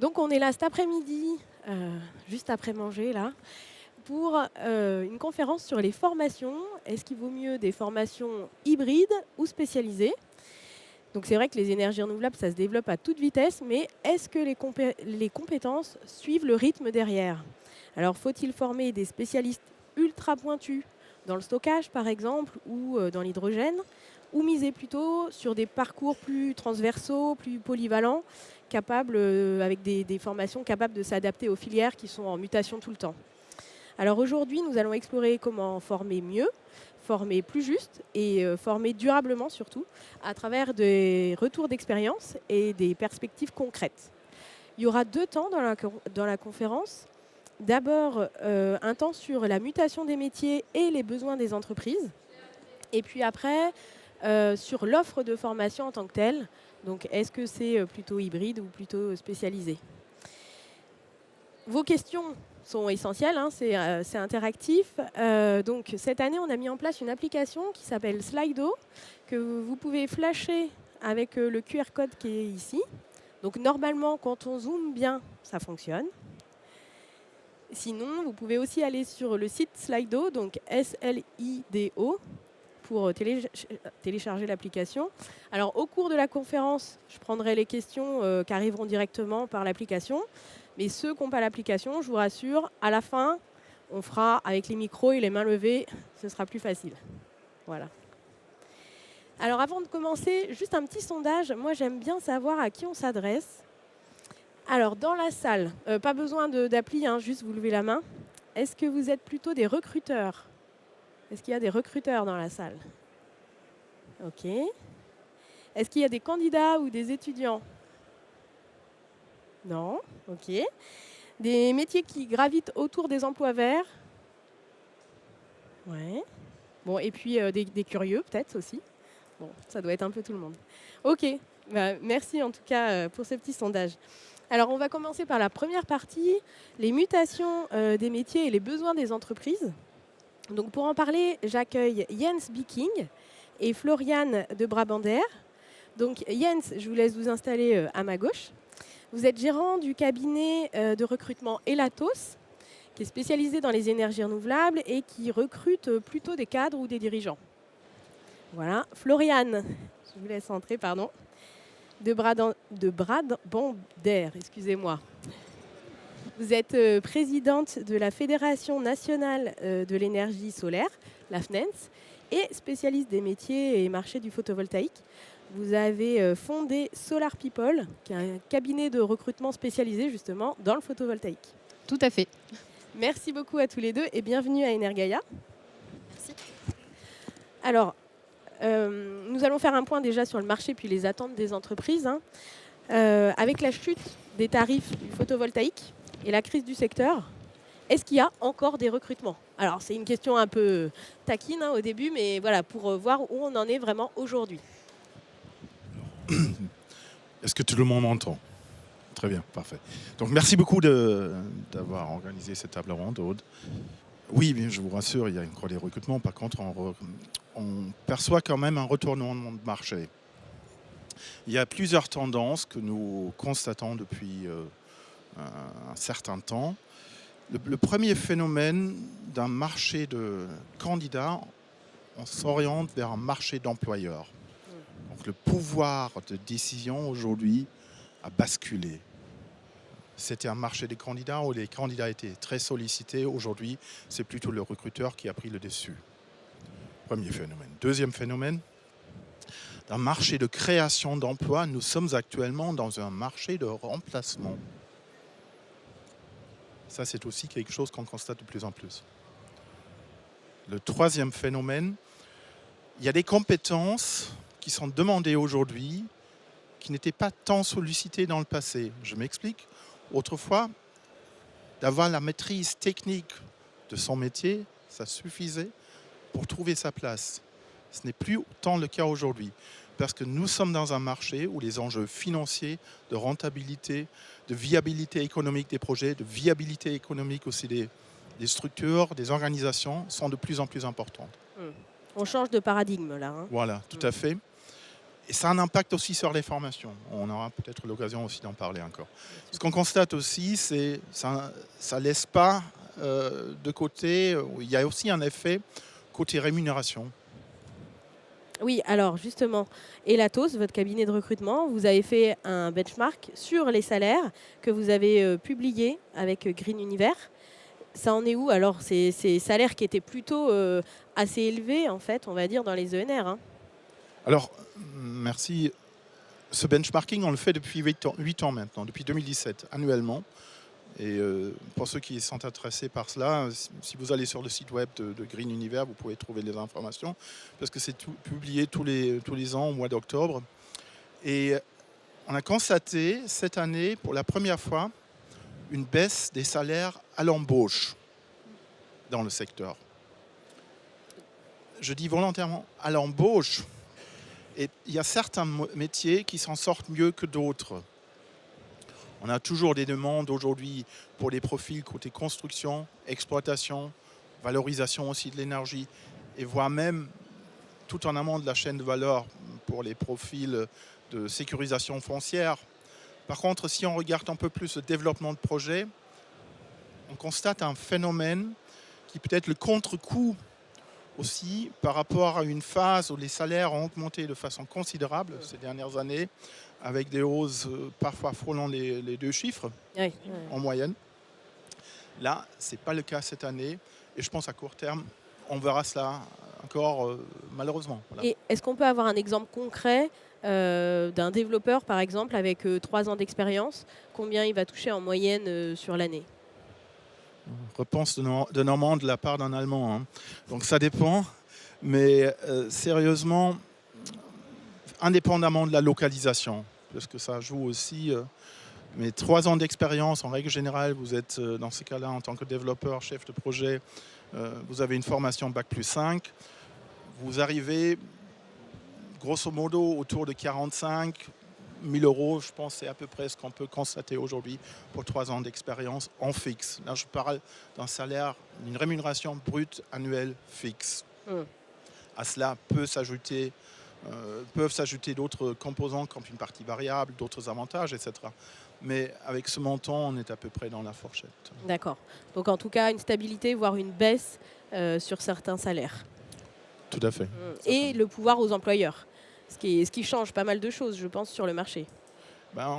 Donc on est là cet après-midi, juste après manger là, pour une conférence sur les formations. Est-ce qu'il vaut mieux des formations hybrides ou spécialisées? Donc c'est vrai que les énergies renouvelables, ça se développe à toute vitesse, mais est-ce que les compétences suivent le rythme derrière? Alors faut-il former des spécialistes ultra pointus dans le stockage par exemple ou dans l'hydrogène, ou miser plutôt sur des parcours plus transversaux, plus polyvalents, capables, avec des formations capables de s'adapter aux filières qui sont en mutation tout le temps? Alors aujourd'hui, nous allons explorer comment former mieux, former plus juste et former durablement surtout, à travers des retours d'expérience et des perspectives concrètes. Il y aura 2 temps dans la conférence. D'abord, un temps sur la mutation des métiers et les besoins des entreprises, et puis après, sur l'offre de formation en tant que telle. Donc est-ce que c'est, plutôt hybride ou plutôt spécialisé? Vos questions sont essentielles, hein, c'est interactif. Donc cette année, on a mis en place une application qui s'appelle Slido, que vous pouvez flasher avec le QR code qui est ici. Donc normalement, quand on zoome bien, ça fonctionne. Sinon, vous pouvez aussi aller sur le site Slido, donc SLIDO, pour télécharger l'application. Alors au cours de la conférence, je prendrai les questions qui arriveront directement par l'application. Mais ceux qui n'ont pas l'application, je vous rassure, à la fin, on fera avec les micros et les mains levées, ce sera plus facile. Voilà. Alors avant de commencer, juste un petit sondage. Moi, j'aime bien savoir à qui on s'adresse. Alors dans la salle, pas besoin d'appli, hein, juste vous levez la main. Est-ce que vous êtes plutôt des recruteurs? Est-ce qu'il y a des recruteurs dans la salle? OK. Est-ce qu'il y a des candidats ou des étudiants? Non. OK. Des métiers qui gravitent autour des emplois verts? Ouais. Bon, et puis des curieux peut-être aussi. Bon, ça doit être un peu tout le monde. OK. Bah, merci en tout cas pour ce petit sondage. Alors on va commencer par la première partie, les mutations des métiers et les besoins des entreprises. Donc pour en parler, j'accueille Jens Biking et Floriane de Brabander. Donc Jens, je vous laisse vous installer à ma gauche. Vous êtes gérant du cabinet de recrutement Elatos, qui est spécialisé dans les énergies renouvelables et qui recrute plutôt des cadres ou des dirigeants. Voilà. Floriane, je vous laisse entrer, pardon, de Brabander, excusez-moi. Vous êtes présidente de la Fédération nationale de l'énergie solaire, la FNENS, et spécialiste des métiers et marchés du photovoltaïque. Vous avez fondé Solar People, qui est un cabinet de recrutement spécialisé justement dans le photovoltaïque. Tout à fait. Merci beaucoup à tous les deux et bienvenue à Energaia. Merci. Alors, nous allons faire un point déjà sur le marché puis les attentes des entreprises. Avec la chute des tarifs du photovoltaïque et la crise du secteur, est-ce qu'il y a encore des recrutements? Alors, c'est une question un peu taquine au début, mais voilà, pour voir où on en est vraiment aujourd'hui. Est-ce que tout le monde m'entend? Très bien, parfait. Donc merci beaucoup d'avoir organisé cette table ronde, Aude. Oui, bien, je vous rassure, il y a encore des recrutements. Par contre, on perçoit quand même un retournement de marché. Il y a plusieurs tendances que nous constatons depuis un certain temps. Le premier phénomène d'un marché de candidats, on s'oriente vers un marché d'employeurs. Donc le pouvoir de décision aujourd'hui a basculé. C'était un marché des candidats où les candidats étaient très sollicités. Aujourd'hui, c'est plutôt le recruteur qui a pris le dessus. Premier phénomène. Deuxième phénomène, dans le marché de création d'emplois, nous sommes actuellement dans un marché de remplacement. Ça, c'est aussi quelque chose qu'on constate de plus en plus. Le troisième phénomène, il y a des compétences qui sont demandées aujourd'hui qui n'étaient pas tant sollicitées dans le passé. Je m'explique. Autrefois, d'avoir la maîtrise technique de son métier, ça suffisait pour trouver sa place. Ce n'est plus tant le cas aujourd'hui, parce que nous sommes dans un marché où les enjeux financiers, de rentabilité, de viabilité économique des projets, de viabilité économique aussi des structures, des organisations sont de plus en plus importantes. On change de paradigme là. Voilà, tout à fait. Et ça a un impact aussi sur les formations. On aura peut-être l'occasion aussi d'en parler encore. Ce qu'on constate aussi, c'est que ça ne laisse pas de côté, il y a aussi un effet côté rémunération. Oui, alors justement, Elatos, votre cabinet de recrutement, vous avez fait un benchmark sur les salaires que vous avez publié avec Green Univers. Ça en est où alors ces salaires qui étaient plutôt assez élevés, en fait, on va dire, dans les ENR, hein. Alors, merci. Ce benchmarking, on le fait depuis 8 ans maintenant, depuis 2017, annuellement. Et pour ceux qui sont intéressés par cela, si vous allez sur le site web de Green Univers, vous pouvez trouver les informations, parce que c'est publié tous les ans au mois d'octobre. Et on a constaté cette année, pour la première fois, une baisse des salaires à l'embauche dans le secteur. Je dis volontairement à l'embauche. Et il y a certains métiers qui s'en sortent mieux que d'autres. On a toujours des demandes aujourd'hui pour les profils côté construction, exploitation, valorisation aussi de l'énergie, et voire même tout en amont de la chaîne de valeur pour les profils de sécurisation foncière. Par contre, si on regarde un peu plus le développement de projets, on constate un phénomène qui peut être le contre-coup aussi par rapport à une phase où les salaires ont augmenté de façon considérable ces dernières années, avec des hausses parfois frôlant les 2 chiffres Oui, en moyenne. Là, ce n'est pas le cas cette année, et je pense à court terme, on verra cela encore malheureusement. Voilà. Et est-ce qu'on peut avoir un exemple concret d'un développeur, par exemple, avec 3 ans d'expérience, combien il va toucher en moyenne sur l'année? Réponse de Normand de la part d'un Allemand, hein. Donc ça dépend, mais sérieusement, indépendamment de la localisation, parce que ça joue aussi, mais 3 ans d'expérience, en règle générale, vous êtes dans ces cas-là en tant que développeur, chef de projet, vous avez une formation Bac+5, vous arrivez grosso modo autour de 45 000 euros, je pense que c'est à peu près ce qu'on peut constater aujourd'hui pour 3 ans d'expérience en fixe. Là, je parle d'un salaire, d'une rémunération brute annuelle fixe. À cela peuvent s'ajouter d'autres composants comme une partie variable, d'autres avantages, etc. Mais avec ce montant, on est à peu près dans la fourchette. D'accord. Donc en tout cas, une stabilité, voire une baisse sur certains salaires. Tout à fait. Et le pouvoir aux employeurs, ce qui change pas mal de choses, je pense, sur le marché. Ben,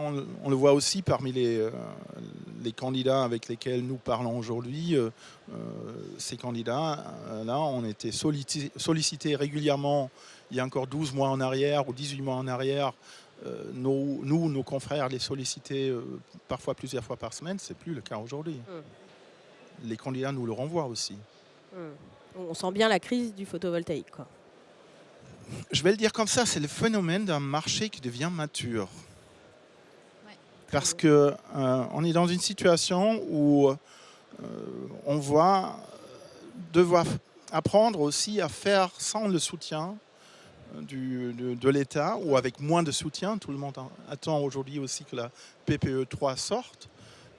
on le voit aussi parmi les candidats avec lesquels nous parlons aujourd'hui. Ces candidats-là ont été sollicités régulièrement il y a encore 12 mois en arrière ou 18 mois en arrière. Nos confrères les sollicitaient parfois plusieurs fois par semaine. Ce n'est plus le cas aujourd'hui. Les candidats nous le renvoient aussi. On sent bien la crise du photovoltaïque, quoi. Je vais le dire comme ça, c'est le phénomène d'un marché qui devient mature. Parce qu'on est dans une situation où on va devoir apprendre aussi à faire sans le soutien de l'État ou avec moins de soutien. Tout le monde attend aujourd'hui aussi que la PPE 3 sorte,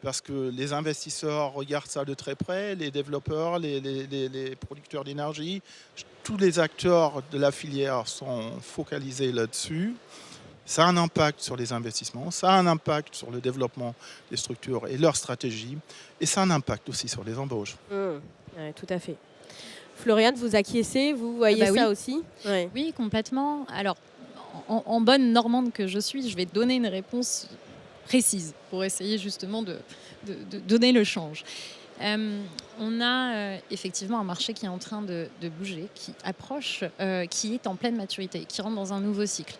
parce que les investisseurs regardent ça de très près, les développeurs, les producteurs d'énergie, tous les acteurs de la filière sont focalisés là-dessus. Ça a un impact sur les investissements, ça a un impact sur le développement des structures et leur stratégie, et ça a un impact aussi sur les embauches. Ouais, tout à fait. Floriane, vous acquiescez, vous voyez ça aussi? Ouais. Oui, complètement. Alors, en bonne normande que je suis, je vais donner une réponse précise pour essayer justement de donner le change. On a effectivement un marché qui est en train de bouger, qui approche, qui est en pleine maturité, qui rentre dans un nouveau cycle.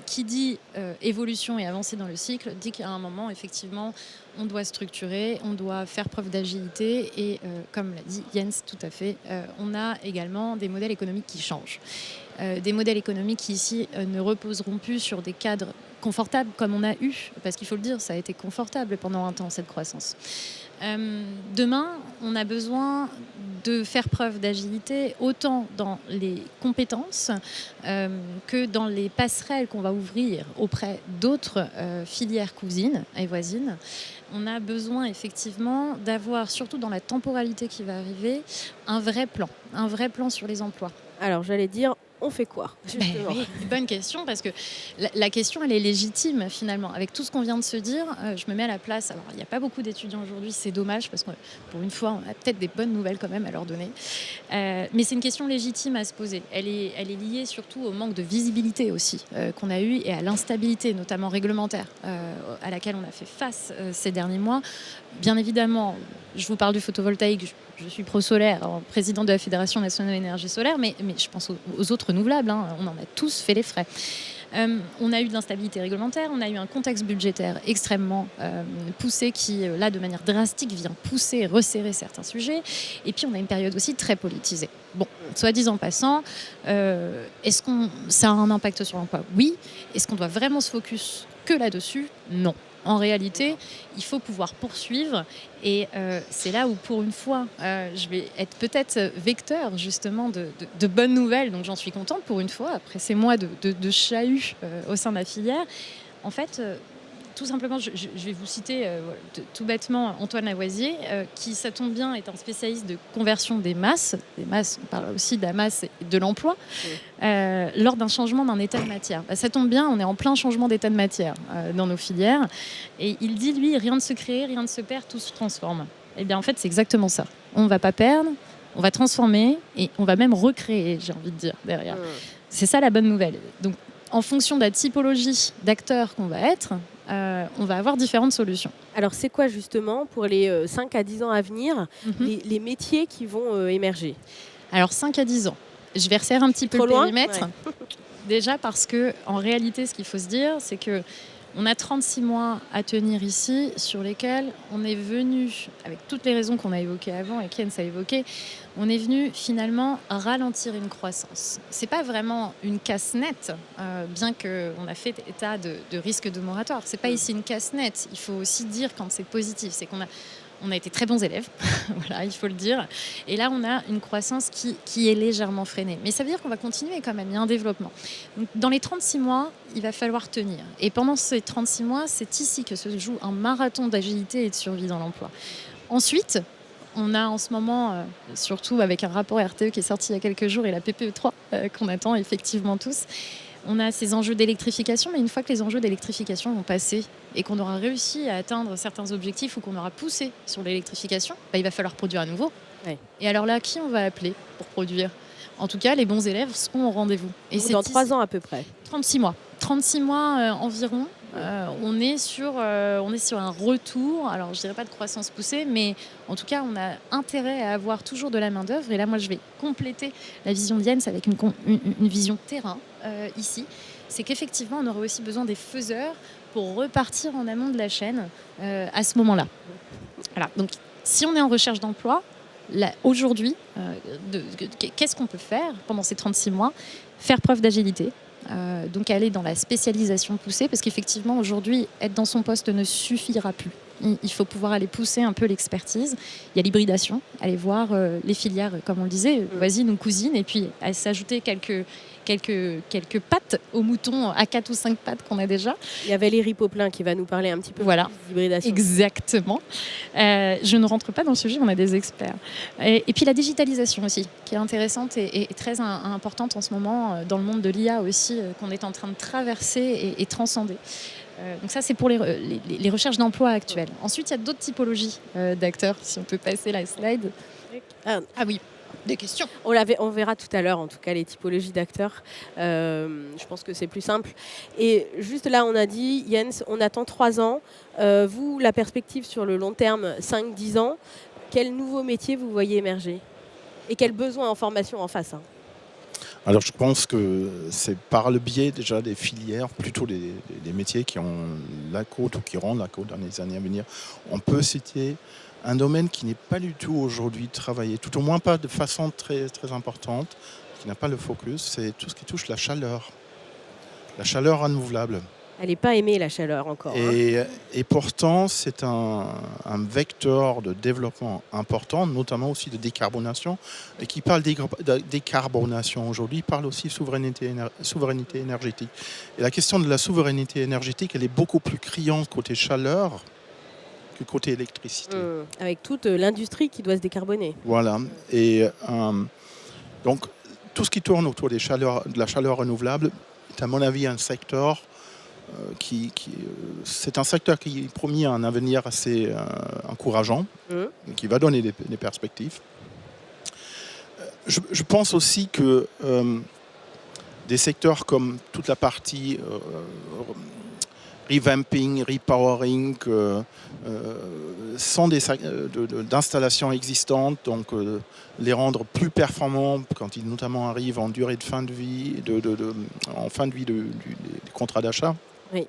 Qui dit évolution et avancée dans le cycle, dit qu'à un moment, effectivement, on doit structurer, on doit faire preuve d'agilité et, comme l'a dit Jens tout à fait, on a également des modèles économiques qui changent. Des modèles économiques qui ici ne reposeront plus sur des cadres confortables comme on a eu, parce qu'il faut le dire, ça a été confortable pendant un temps, cette croissance. Demain, on a besoin de faire preuve d'agilité autant dans les compétences que dans les passerelles qu'on va ouvrir auprès d'autres filières cousines et voisines. On a besoin effectivement d'avoir, surtout dans la temporalité qui va arriver, un vrai plan sur les emplois. Alors j'allais dire, on fait quoi Ben justement? oui, bonne question, parce que la question, elle est légitime finalement. Avec tout ce qu'on vient de se dire, je me mets à la place. Alors, il n'y a pas beaucoup d'étudiants aujourd'hui, c'est dommage, parce que pour une fois, on a peut-être des bonnes nouvelles quand même à leur donner. Mais c'est une question légitime à se poser. Elle est liée surtout au manque de visibilité aussi qu'on a eu, et à l'instabilité, notamment réglementaire, à laquelle on a fait face ces derniers mois. Bien évidemment, je vous parle du photovoltaïque. Je suis pro-solaire, présidente de la Fédération nationale d'énergie solaire, mais je pense aux autres renouvelables. On en a tous fait les frais. On a eu de l'instabilité réglementaire, on a eu un contexte budgétaire extrêmement poussé qui, là, de manière drastique, vient pousser et resserrer certains sujets. Et puis, on a une période aussi très politisée. Bon, soit dit en passant, est-ce qu'on ça a un impact sur l'emploi? Oui. Est-ce qu'on doit vraiment se focus que là-dessus? Non. En réalité, il faut pouvoir poursuivre, et c'est là où, pour une fois, je vais être peut-être vecteur justement de bonnes nouvelles. Donc j'en suis contente pour une fois, après ces mois de chahut au sein de la filière. En fait, tout simplement, je vais vous citer tout bêtement Antoine Lavoisier, qui, ça tombe bien, est un spécialiste de conversion des masses. Des masses, on parle aussi de la masse et de l'emploi, lors d'un changement d'un état de matière. Ça tombe bien, on est en plein changement d'état de matière dans nos filières. Et il dit, lui, rien ne se crée, rien ne se perd, tout se transforme. Eh bien, en fait, c'est exactement ça. On ne va pas perdre, on va transformer, et on va même recréer, j'ai envie de dire, derrière. C'est ça la bonne nouvelle. Donc, en fonction de la typologie d'acteurs qu'on va être, on va avoir différentes solutions. Alors, c'est quoi justement pour les 5 à 10 ans à venir, Mhm. les métiers qui vont émerger? Alors, 5 à 10 ans. Je vais resserrer un petit peu Trop le loin? périmètre. Ouais. Déjà parce que, en réalité, ce qu'il faut se dire, c'est que on a 36 mois à tenir ici, sur lesquels on est venu, avec toutes les raisons qu'on a évoquées avant et qu'Jens a évoquées, on est venu finalement ralentir une croissance. C'est pas vraiment une casse nette, bien qu'on a fait état de risque de moratoire. C'est pas ici une casse nette. Il faut aussi dire quand c'est positif, c'est qu'on a été très bons élèves, voilà, il faut le dire. Et là, on a une croissance qui est légèrement freinée. Mais ça veut dire qu'on va continuer quand même, il y a un développement. Donc, dans les 36 mois, il va falloir tenir. Et pendant ces 36 mois, c'est ici que se joue un marathon d'agilité et de survie dans l'emploi. Ensuite, on a en ce moment, surtout avec un rapport RTE qui est sorti il y a quelques jours, et la PPE3 qu'on attend effectivement tous, on a ces enjeux d'électrification, mais une fois que les enjeux d'électrification vont passer et qu'on aura réussi à atteindre certains objectifs, ou qu'on aura poussé sur l'électrification, il va falloir produire à nouveau. Ouais. Et alors là, qui on va appeler pour produire? En tout cas, les bons élèves seront au rendez-vous. Et Dans 3 ans à peu près. 36 mois. 36 mois environ. On est sur un retour, alors je dirais pas de croissance poussée, mais en tout cas on a intérêt à avoir toujours de la main d'œuvre. Et là, moi, je vais compléter la vision de Jens avec une vision terrain ici. C'est qu'effectivement on aurait aussi besoin des faiseurs pour repartir en amont de la chaîne à ce moment-là. Voilà. Donc si on est en recherche d'emploi, là, aujourd'hui, qu'est-ce qu'on peut faire pendant ces 36 mois? Faire preuve d'agilité. Donc aller dans la spécialisation poussée, parce qu'effectivement aujourd'hui être dans son poste ne suffira plus. Il faut pouvoir aller pousser un peu l'expertise. Il y a l'hybridation, aller voir les filières, comme on le disait, voisines ou cousines, et puis à s'ajouter quelques pattes au mouton à 4 ou 5 pattes qu'on a déjà. Il y a Valérie Poplin qui va nous parler un petit peu Voilà. plus d'hybridation. Exactement. Je ne rentre pas dans le sujet, on a des experts. Et puis la digitalisation aussi, qui est intéressante et très importante en ce moment dans le monde de l'IA aussi, qu'on est en train de traverser et transcender. Donc ça, c'est pour les recherches d'emploi actuelles. Ensuite, il y a d'autres typologies d'acteurs, si on peut passer la slide. Ah oui, des questions. On verra tout à l'heure, en tout cas, les typologies d'acteurs. Je pense que c'est plus simple. Et juste là, on a dit, Jens, on attend 3 ans. Vous, la perspective sur le long terme, 5-10 ans, quel nouveau métier vous voyez émerger? Et quels besoins en formation en face? Alors je pense que c'est par le biais déjà des filières, plutôt des métiers qui ont la côte ou qui auront la côte dans les années à venir. On peut citer un domaine qui n'est pas du tout aujourd'hui travaillé, tout au moins pas de façon très, très importante, qui n'a pas le focus, c'est tout ce qui touche la chaleur renouvelable. Elle n'est pas aimée, la chaleur, encore. Et pourtant, c'est un vecteur de développement important, notamment aussi de décarbonation. Et qui parle de décarbonation aujourd'hui, parle aussi de souveraineté énergétique. Et la question de la souveraineté énergétique, elle est beaucoup plus criante côté chaleur que côté électricité. Avec toute l'industrie qui doit se décarboner. Voilà. Et donc, tout ce qui tourne autour de la chaleur renouvelable est à mon avis un secteur c'est un secteur qui promet un avenir assez encourageant, qui va donner des perspectives. Je pense aussi que des secteurs comme toute la partie revamping, repowering, sont d'installations existantes, donc les rendre plus performants quand ils notamment arrivent en durée de fin de vie, en fin de vie des contrats d'achat. Oui.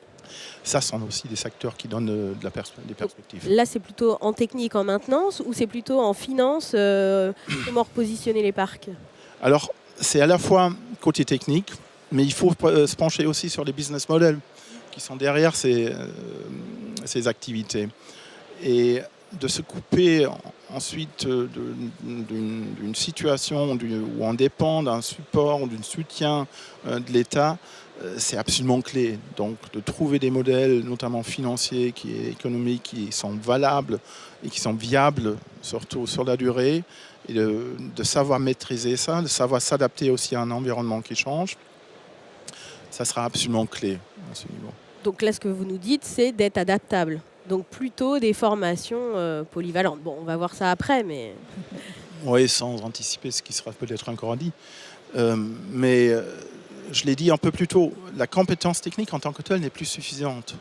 Ça sont aussi des secteurs qui donnent des perspectives. Là, c'est plutôt en technique, en maintenance, ou c'est plutôt en finance, comment repositionner les parcs? Alors, c'est à la fois côté technique, mais il faut se pencher aussi sur les business models qui sont derrière ces activités. Et de se couper ensuite d'une situation où on dépend d'un support ou d'un soutien de l'État, c'est absolument clé. Donc de trouver des modèles, notamment financiers, économiques, qui sont valables et qui sont viables, surtout sur la durée, et de savoir maîtriser ça, de savoir s'adapter aussi à un environnement qui change, ça sera absolument clé à ce niveau. Donc là, ce que vous nous dites, c'est d'être adaptable. Donc plutôt des formations polyvalentes. Bon, on va voir ça après, mais... Oui, sans anticiper ce qui sera peut-être encore dit. Mais je l'ai dit un peu plus tôt, la compétence technique en tant que telle n'est plus suffisante.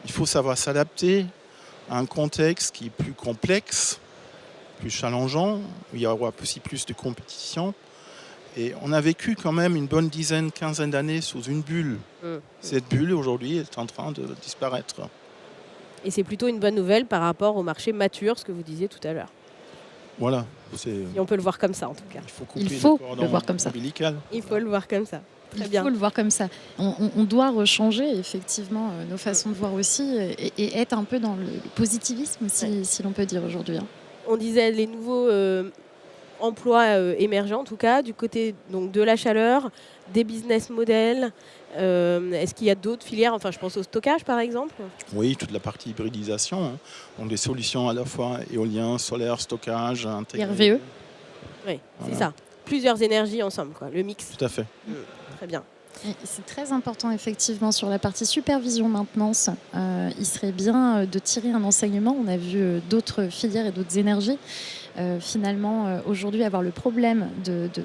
Il faut savoir s'adapter à un contexte qui est plus complexe, plus challengeant, où il y aura aussi plus de compétition. Et on a vécu quand même une bonne quinzaine d'années sous une bulle. Cette bulle, aujourd'hui, est en train de disparaître. Et c'est plutôt une bonne nouvelle par rapport au marché mature, ce que vous disiez tout à l'heure. Voilà. Et on peut le voir comme ça, en tout cas. Il faut le voir comme ça. Il faut le voir comme ça. Très bien. Il faut le voir comme ça. On doit rechanger, effectivement, nos façons de voir aussi et être un peu dans le positivisme, si l'on peut dire aujourd'hui. On disait les nouveaux emplois émergents, en tout cas, du côté donc, de la chaleur, des business models. Est-ce qu'il y a d'autres filières? Enfin, je pense au stockage, par exemple. Oui, toute la partie hybridisation. Hein. Donc des solutions à la fois éolien, solaire, stockage, intégré. RVE. Oui, voilà. C'est ça. Plusieurs énergies ensemble, quoi. Le mix. Tout à fait. Très bien. C'est très important, effectivement, sur la partie supervision-maintenance. Il serait bien de tirer un enseignement. On a vu d'autres filières et d'autres énergies. Finalement, aujourd'hui, avoir le problème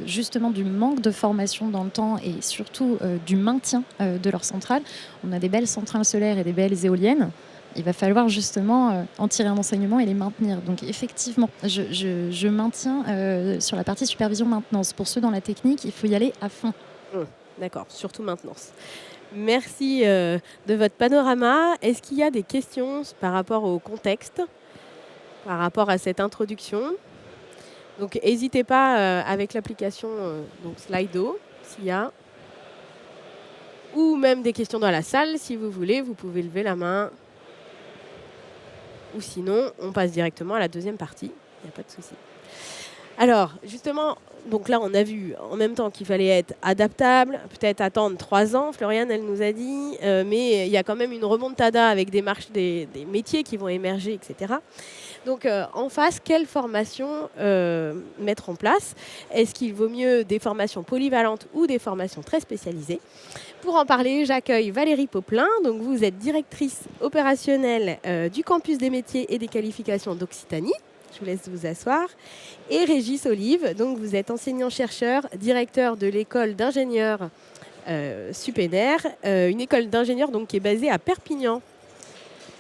justement du manque de formation dans le temps et surtout du maintien de leurs centrales. On a des belles centrales solaires et des belles éoliennes. Il va falloir justement en tirer un enseignement et les maintenir. Donc effectivement, je maintiens sur la partie supervision-maintenance. Pour ceux dans la technique, il faut y aller à fond. D'accord, surtout maintenance. Merci de votre panorama. Est-ce qu'il y a des questions par rapport au contexte, par rapport à cette introduction? Donc n'hésitez pas avec l'application donc Slido, s'il y a. Ou même des questions dans la salle, si vous voulez, vous pouvez lever la main. Ou sinon, on passe directement à la deuxième partie. Il n'y a pas de souci. Alors, justement, donc là, on a vu en même temps qu'il fallait être adaptable, peut-être attendre 3 ans, Floriane, elle nous a dit, mais il y a quand même une remontada avec des métiers qui vont émerger, etc. Donc, en face, quelle formation mettre en place? Est-ce qu'il vaut mieux des formations polyvalentes ou des formations très spécialisées? Pour en parler, j'accueille Valérie Poplin. Donc, vous êtes directrice opérationnelle du campus des métiers et des qualifications d'Occitanie. Je vous laisse vous asseoir. Et Régis Olive, donc vous êtes enseignant-chercheur, directeur de l'école d'ingénieurs Supener, une école d'ingénieurs donc, qui est basée à Perpignan.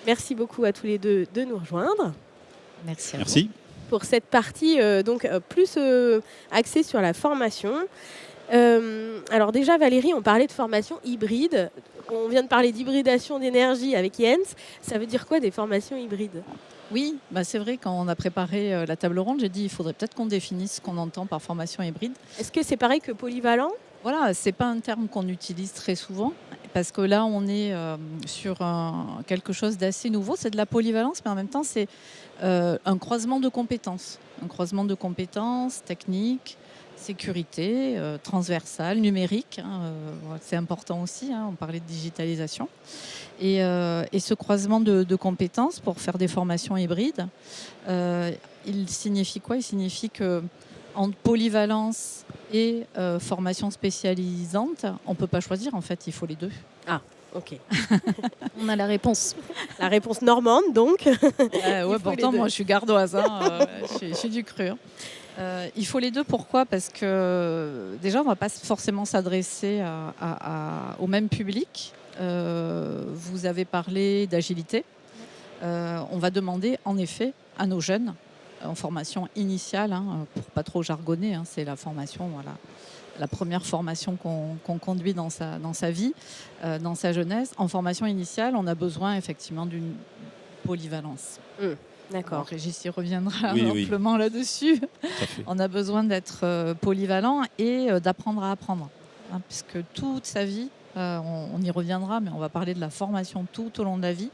Merci beaucoup à tous les deux de nous rejoindre. Merci. Merci. Pour cette partie donc, plus axée sur la formation. Alors déjà, Valérie, on parlait de formation hybride. On vient de parler d'hybridation d'énergie avec Jens. Ça veut dire quoi des formations hybrides ? Oui, c'est vrai, quand on a préparé la table ronde, j'ai dit qu'il faudrait peut-être qu'on définisse ce qu'on entend par formation hybride. Est-ce que c'est pareil que polyvalent ? Voilà, ce n'est pas un terme qu'on utilise très souvent, parce que là, on est sur quelque chose d'assez nouveau. C'est de la polyvalence, mais en même temps, c'est un croisement de compétences. Un croisement de compétences techniques, sécurité, transversale, numérique. C'est important aussi, on parlait de digitalisation. Et ce croisement de compétences pour faire des formations hybrides, il signifie quoi ? Il signifie que entre polyvalence et formation spécialisante, on ne peut pas choisir, en fait, il faut les deux. Ah, ok. On a la réponse. La réponse normande, donc. Ouais, faut pourtant, les deux. moi, je suis gardoise, hein, je suis du cru. Hein. Il faut les deux, pourquoi ? Parce que déjà, on ne va pas forcément s'adresser au même public. Vous avez parlé d'agilité. On va demander, en effet, à nos jeunes, en formation initiale, hein, pour pas trop jargonner, hein, c'est la formation, voilà, la première formation qu'on conduit dans sa vie, dans sa jeunesse. En formation initiale, on a besoin effectivement d'une polyvalence. D'accord. Alors, Régis y reviendra Oui. amplement là-dessus. Tout à fait. On a besoin d'être polyvalent et d'apprendre à apprendre. Hein, puisque toute sa vie, on y reviendra, mais on va parler de la formation tout au long de la vie.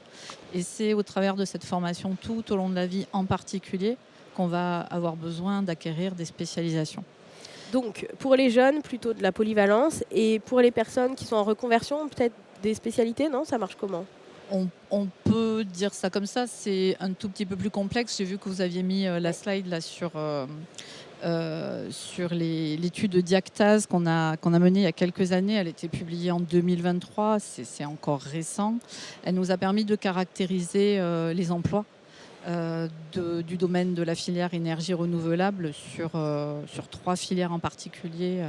Et c'est au travers de cette formation tout au long de la vie en particulier qu'on va avoir besoin d'acquérir des spécialisations. Donc, pour les jeunes, plutôt de la polyvalence. Et pour les personnes qui sont en reconversion, peut-être des spécialités, non ? Ça marche comment ? On peut dire ça comme ça, c'est un tout petit peu plus complexe. J'ai vu que vous aviez mis la slide là sur l'étude de Diactase qu'on a menée il y a quelques années. Elle a été publiée en 2023, c'est encore récent. Elle nous a permis de caractériser les emplois du domaine de la filière énergie renouvelable sur 3 filières en particulier,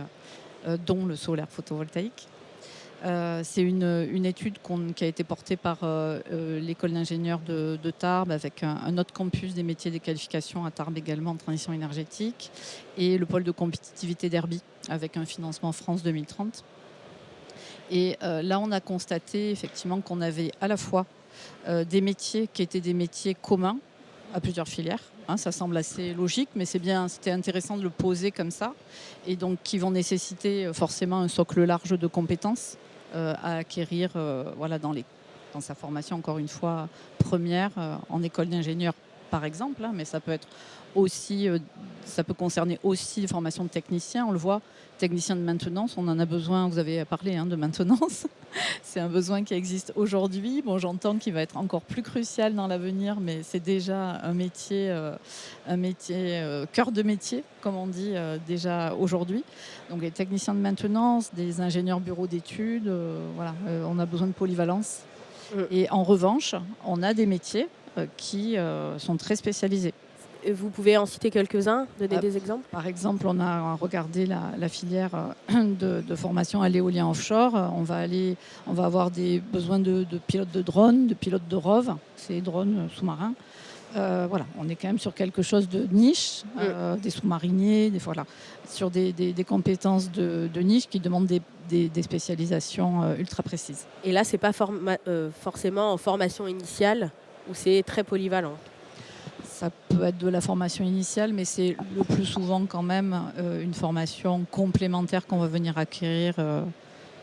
dont le solaire photovoltaïque. C'est une étude qui a été portée par l'école d'ingénieurs de Tarbes, avec un autre campus des métiers des qualifications à Tarbes également en transition énergétique, et le pôle de compétitivité d'Herbie avec un financement France 2030. Et là, on a constaté effectivement qu'on avait à la fois des métiers qui étaient des métiers communs à plusieurs filières. Hein, ça semble assez logique, mais c'était intéressant de le poser comme ça, et donc qui vont nécessiter forcément un socle large de compétences à acquérir voilà, dans sa formation, encore une fois, première, en école d'ingénieur par exemple, hein, mais ça peut être aussi, ça peut concerner aussi les formations de techniciens. On le voit, technicien de maintenance, on en a besoin. Vous avez parlé de maintenance. C'est un besoin qui existe aujourd'hui. Bon, j'entends qu'il va être encore plus crucial dans l'avenir, mais c'est déjà un métier cœur de métier, comme on dit déjà aujourd'hui. Donc les techniciens de maintenance, des ingénieurs bureaux d'études, voilà, on a besoin de polyvalence. Et en revanche, on a des métiers qui sont très spécialisés. Vous pouvez en citer quelques-uns, donner des exemples ? Par exemple, on a regardé la filière de formation à l'éolien offshore. On va avoir des besoins de pilotes de drones, de pilotes de ROV, c'est drones sous-marins. Voilà, on est quand même sur quelque chose de niche, des sous-mariniers, voilà, sur des compétences de niche qui demandent des spécialisations ultra précises. Et là, ce n'est pas forcément en formation initiale où c'est très polyvalent. Ça peut être de la formation initiale, mais c'est le plus souvent quand même une formation complémentaire qu'on va venir acquérir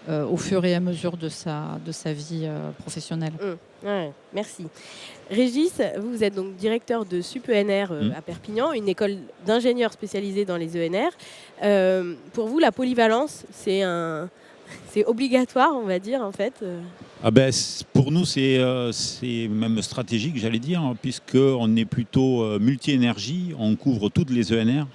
au fur et à mesure de sa vie professionnelle. Ouais, merci. Régis, vous êtes donc directeur de SUP-ENR à Perpignan, une école d'ingénieurs spécialisés dans les ENR. Pour vous, la polyvalence, c'est obligatoire, on va dire, en fait Pour nous, c'est même stratégique, j'allais dire, puisqu'on est plutôt multi-énergie. On couvre toutes les ENR,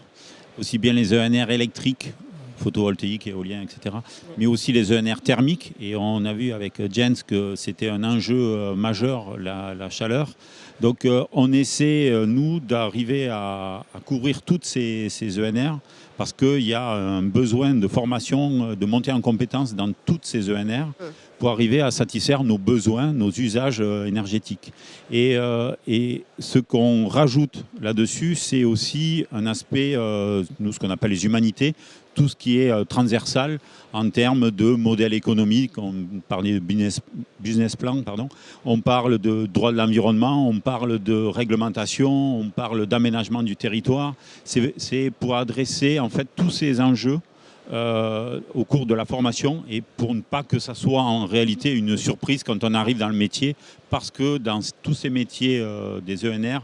aussi bien les ENR électriques, photovoltaïques, éoliens, etc., mais aussi les ENR thermiques. Et on a vu avec Jens que c'était un enjeu majeur, la chaleur. Donc on essaie, nous, d'arriver à couvrir toutes ces ENR, parce qu'il y a un besoin de formation, de montée en compétences dans toutes ces ENR pour arriver à satisfaire nos besoins, nos usages énergétiques. Et ce qu'on rajoute là-dessus, c'est aussi un aspect, nous, ce qu'on appelle les humanités, tout ce qui est transversal en termes de modèle économique. On parlait de business plan, pardon. On parle de droit de l'environnement, on parle de réglementation, on parle d'aménagement du territoire. C'est pour adresser en fait tous ces enjeux au cours de la formation, et pour ne pas que ça soit en réalité une surprise quand on arrive dans le métier, parce que dans tous ces métiers des ENR,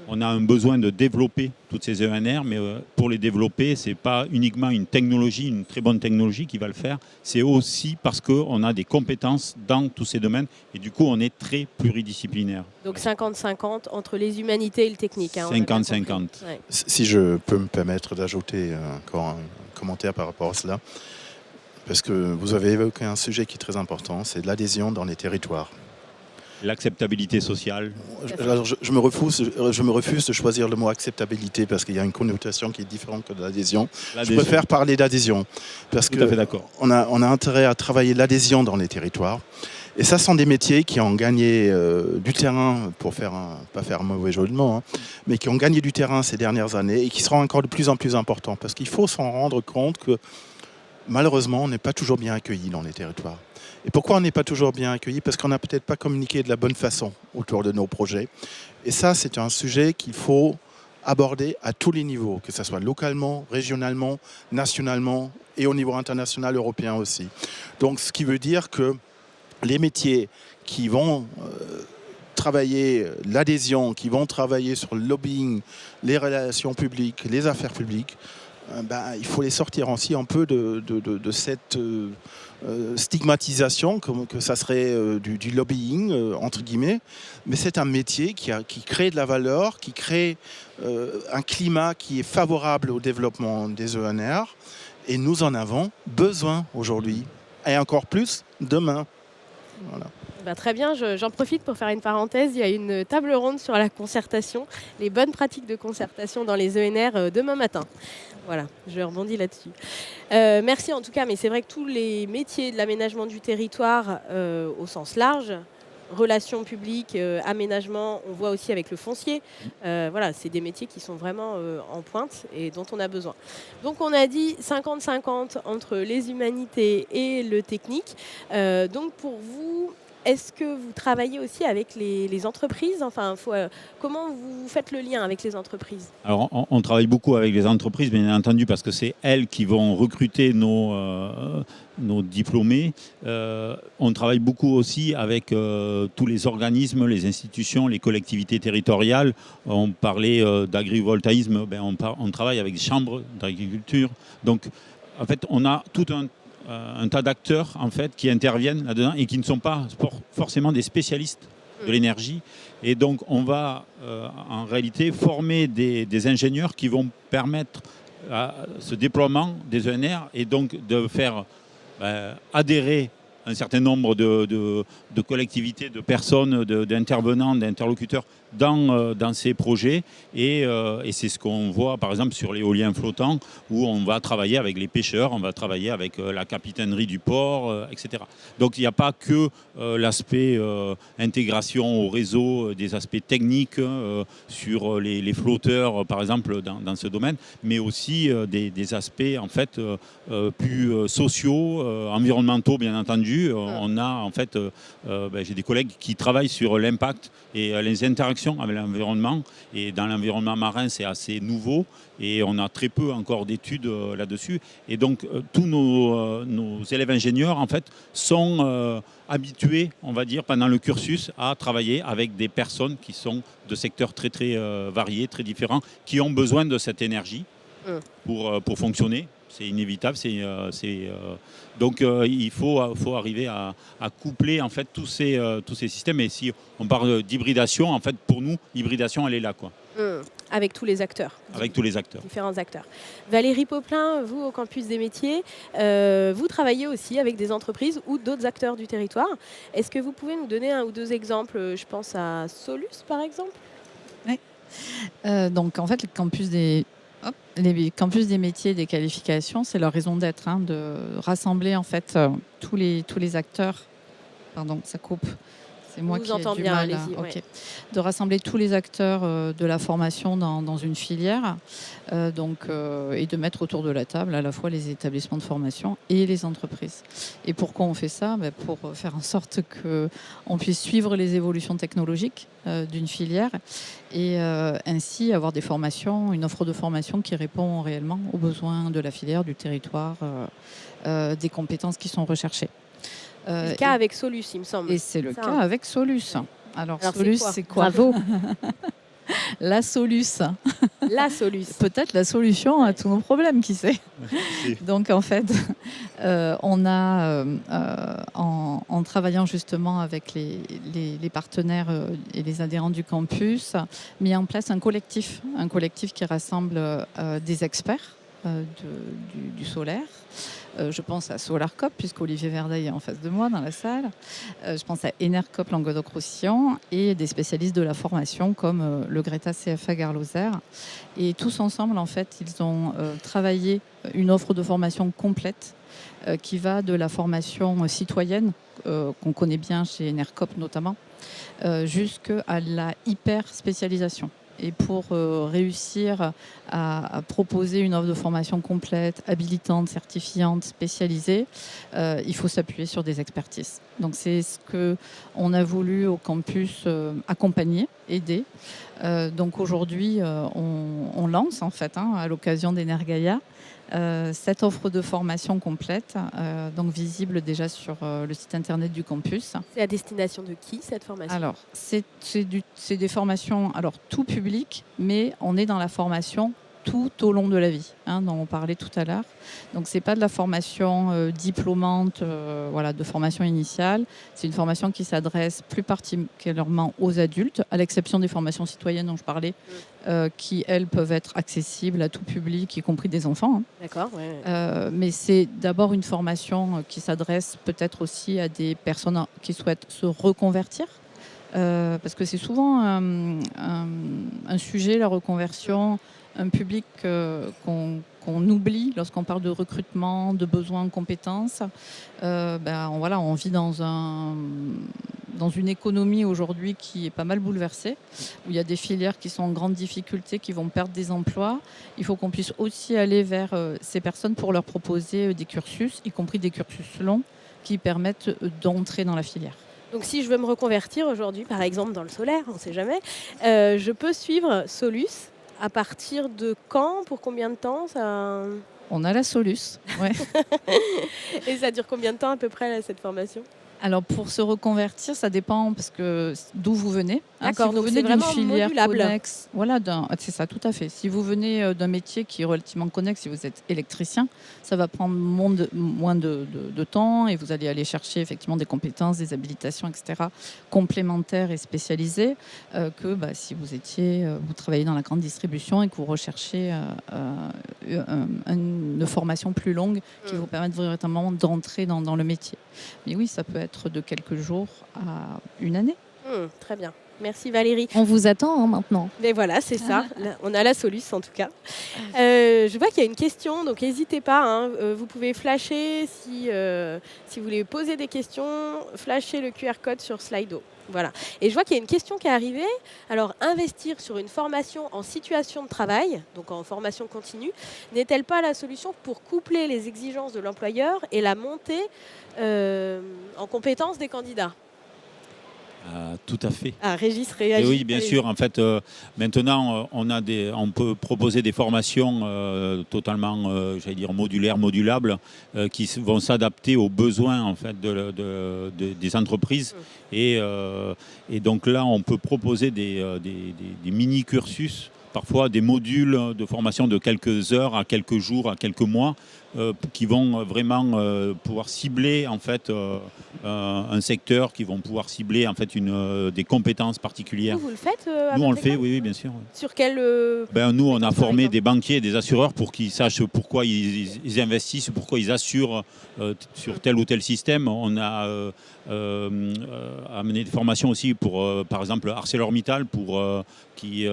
On a un besoin de développer toutes ces ENR, mais pour les développer, ce n'est pas uniquement une technologie, une très bonne technologie qui va le faire, c'est aussi parce qu'on a des compétences dans tous ces domaines et du coup, on est très pluridisciplinaire. Donc 50-50 entre les humanités et le technique. 50-50. Ouais. Si je peux me permettre d'ajouter encore un commentaire par rapport à cela, parce que vous avez évoqué un sujet qui est très important, c'est l'adhésion dans les territoires. L'acceptabilité sociale. Alors, je me refuse de choisir le mot acceptabilité parce qu'il y a une connotation qui est différente que de l'adhésion. Je préfère parler d'adhésion parce qu'on a intérêt à travailler l'adhésion dans les territoires. Et ça sont des métiers qui ont gagné du terrain, pour pas faire un mauvais jeu de mots, mais qui ont gagné du terrain ces dernières années et qui seront encore de plus en plus importants parce qu'il faut s'en rendre compte que malheureusement, on n'est pas toujours bien accueillis dans les territoires. Et pourquoi on n'est pas toujours bien accueillis? Parce qu'on n'a peut-être pas communiqué de la bonne façon autour de nos projets. Et ça, c'est un sujet qu'il faut aborder à tous les niveaux, que ce soit localement, régionalement, nationalement et au niveau international, européen aussi. Donc, ce qui veut dire que les métiers qui vont travailler l'adhésion, qui vont travailler sur le lobbying, les relations publiques, les affaires publiques, il faut les sortir aussi un peu de cette stigmatisation, comme que ça serait du lobbying, entre guillemets. Mais c'est un métier qui crée de la valeur, qui crée un climat qui est favorable au développement des ENR. Et nous en avons besoin aujourd'hui, et encore plus demain. Voilà. Très bien, j'en profite pour faire une parenthèse. Il y a une table ronde sur la concertation, les bonnes pratiques de concertation dans les ENR demain matin. Voilà, je rebondis là-dessus. Merci en tout cas, mais c'est vrai que tous les métiers de l'aménagement du territoire au sens large, relations publiques, aménagement, on voit aussi avec le foncier. Voilà, c'est des métiers qui sont vraiment en pointe et dont on a besoin. Donc on a dit 50-50 entre les humanités et le technique. Donc pour vous, est-ce que vous travaillez aussi avec les entreprises? Enfin, comment vous faites le lien avec les entreprises? Alors, on travaille beaucoup avec les entreprises, bien entendu, parce que c'est elles qui vont recruter nos diplômés. On travaille beaucoup aussi avec tous les organismes, les institutions, les collectivités territoriales. On parlait d'agrivoltaïsme, on travaille avec des chambres d'agriculture. Donc, en fait, on a tout un tas d'acteurs en fait, qui interviennent là-dedans et qui ne sont pas forcément des spécialistes de l'énergie. Et donc, on va en réalité former des ingénieurs qui vont permettre ce déploiement des ENR et donc de faire adhérer un certain nombre de collectivités, de personnes, d'intervenants, d'interlocuteurs dans ces projets. Et c'est ce qu'on voit par exemple sur l'éolien flottant, où on va travailler avec les pêcheurs, on va travailler avec la capitainerie du port, etc. Donc il n'y a pas que l'aspect intégration au réseau, des aspects techniques sur les flotteurs, par exemple, dans ce domaine, mais aussi des aspects en fait, plus sociaux, environnementaux, bien entendu. On a en fait, j'ai des collègues qui travaillent sur l'impact et les interactions avec l'environnement. Et dans l'environnement marin, c'est assez nouveau et on a très peu encore d'études là-dessus. Et donc, tous nos élèves ingénieurs, en fait, sont habitués, on va dire, pendant le cursus, à travailler avec des personnes qui sont de secteurs très, très variés, très différents, qui ont besoin de cette énergie pour fonctionner. C'est inévitable. Donc, il faut arriver à coupler en fait, tous ces systèmes. Et si on parle d'hybridation, en fait, pour nous, l'hybridation, elle est là, quoi. Avec tous les acteurs. Avec tous les acteurs. Différents acteurs. Valérie Poplin, vous, au Campus des métiers, vous travaillez aussi avec des entreprises ou d'autres acteurs du territoire. Est-ce que vous pouvez nous donner un ou deux exemples? Je pense à Solus, par exemple. Oui. Donc, en fait, les campus des métiers et des qualifications, c'est leur raison d'être, de rassembler en fait tous les acteurs. Pardon, ça coupe. C'est moi qui ai du mal. Okay. De rassembler tous les acteurs de la formation dans une filière et de mettre autour de la table à la fois les établissements de formation et les entreprises. Et pourquoi on fait ça? Pour faire en sorte qu'on puisse suivre les évolutions technologiques d'une filière et ainsi avoir des formations, une offre de formation qui répond réellement aux besoins de la filière, du territoire, des compétences qui sont recherchées. C'est le cas avec Solus, il me semble. Et c'est le cas avec Solus. Alors Solus, c'est quoi? Bravo. La Solus, La Solus. peut-être la solution à tous nos problèmes, qui sait. Donc en fait, on a, en travaillant justement avec les partenaires et les adhérents du campus, mis en place un collectif qui rassemble des experts du solaire. Je pense à SolarCop, puisqu'Olivier Verdeil est en face de moi dans la salle. Je pense à Enercop Languedoc-Roussillon et des spécialistes de la formation comme le Greta CFA Gare Lozère. Et tous ensemble, en fait, ils ont travaillé une offre de formation complète qui va de la formation citoyenne, qu'on connaît bien chez Enercop notamment, jusqu'à la hyper spécialisation. Et pour réussir à proposer une offre de formation complète, habilitante, certifiante, spécialisée, il faut s'appuyer sur des expertises. Donc c'est ce qu'on a voulu au campus accompagner, aider. Donc aujourd'hui, on lance en fait, à l'occasion d'Energaia, cette offre de formation complète, donc visible déjà sur le site internet du campus. C'est à destination de qui cette formation? Alors, c'est des formations, alors tout public, mais on est dans la formation tout au long de la vie, dont on parlait tout à l'heure. Donc, c'est pas de la formation diplômante, voilà, de formation initiale. C'est une formation qui s'adresse plus particulièrement aux adultes, à l'exception des formations citoyennes dont je parlais, qui, elles, peuvent être accessibles à tout public, y compris des enfants. D'accord, ouais. Mais c'est d'abord une formation qui s'adresse peut-être aussi à des personnes qui souhaitent se reconvertir. Parce que c'est souvent un sujet, la reconversion, un public qu'on oublie lorsqu'on parle de recrutement, de besoins en compétences. On vit dans une économie aujourd'hui qui est pas mal bouleversée, où il y a des filières qui sont en grande difficulté, qui vont perdre des emplois. Il faut qu'on puisse aussi aller vers ces personnes pour leur proposer des cursus, y compris des cursus longs, qui permettent d'entrer dans la filière. Donc si je veux me reconvertir aujourd'hui, par exemple dans le solaire, on ne sait jamais, je peux suivre Solus à partir de quand? Pour combien de temps ça... On a la Solus. Ouais. Et ça dure combien de temps à peu près là, cette formation? Alors pour se reconvertir, ça dépend parce que d'où vous venez. D'accord, si vous donc venez c'est d'une vraiment filière modulable. connexe, voilà, c'est ça, tout à fait. Si vous venez d'un métier qui est relativement connexe, si vous êtes électricien, ça va prendre moins de temps et vous allez aller chercher effectivement des compétences, des habilitations, etc. complémentaires et spécialisées que si vous travaillez dans la grande distribution et que vous recherchez une formation plus longue qui vous permette véritablement d'entrer dans le métier. Mais oui, ça peut être de quelques jours à une année. Très bien. Merci Valérie. On vous attend maintenant. Mais voilà, c'est ça. Là, on a la Solus en tout cas. Je vois qu'il y a une question, donc n'hésitez pas. Vous pouvez flasher si vous voulez poser des questions, flasher le QR code sur Slido. Voilà. Et je vois qu'il y a une question qui est arrivée. Alors, investir sur une formation en situation de travail, donc en formation continue, n'est-elle pas la solution pour coupler les exigences de l'employeur et la montée en compétences des candidats? Tout à fait. Régis réagit. Et oui, bien sûr. En fait, maintenant, on peut proposer des formations totalement, modulaires, modulables, qui vont s'adapter aux besoins en fait des entreprises. Et donc là, on peut proposer des mini cursus, parfois des modules de formation de quelques heures à quelques jours, à quelques mois, qui vont vraiment pouvoir cibler en fait un secteur, qui vont pouvoir cibler en fait des compétences particulières. Vous le faites Nous on le fait, oui, bien sûr. Sur quel nous on a formé des banquiers et des assureurs pour qu'ils sachent pourquoi ils investissent, pourquoi ils assurent sur tel ou tel système. On a amené des formations aussi pour par exemple ArcelorMittal pour qu'ils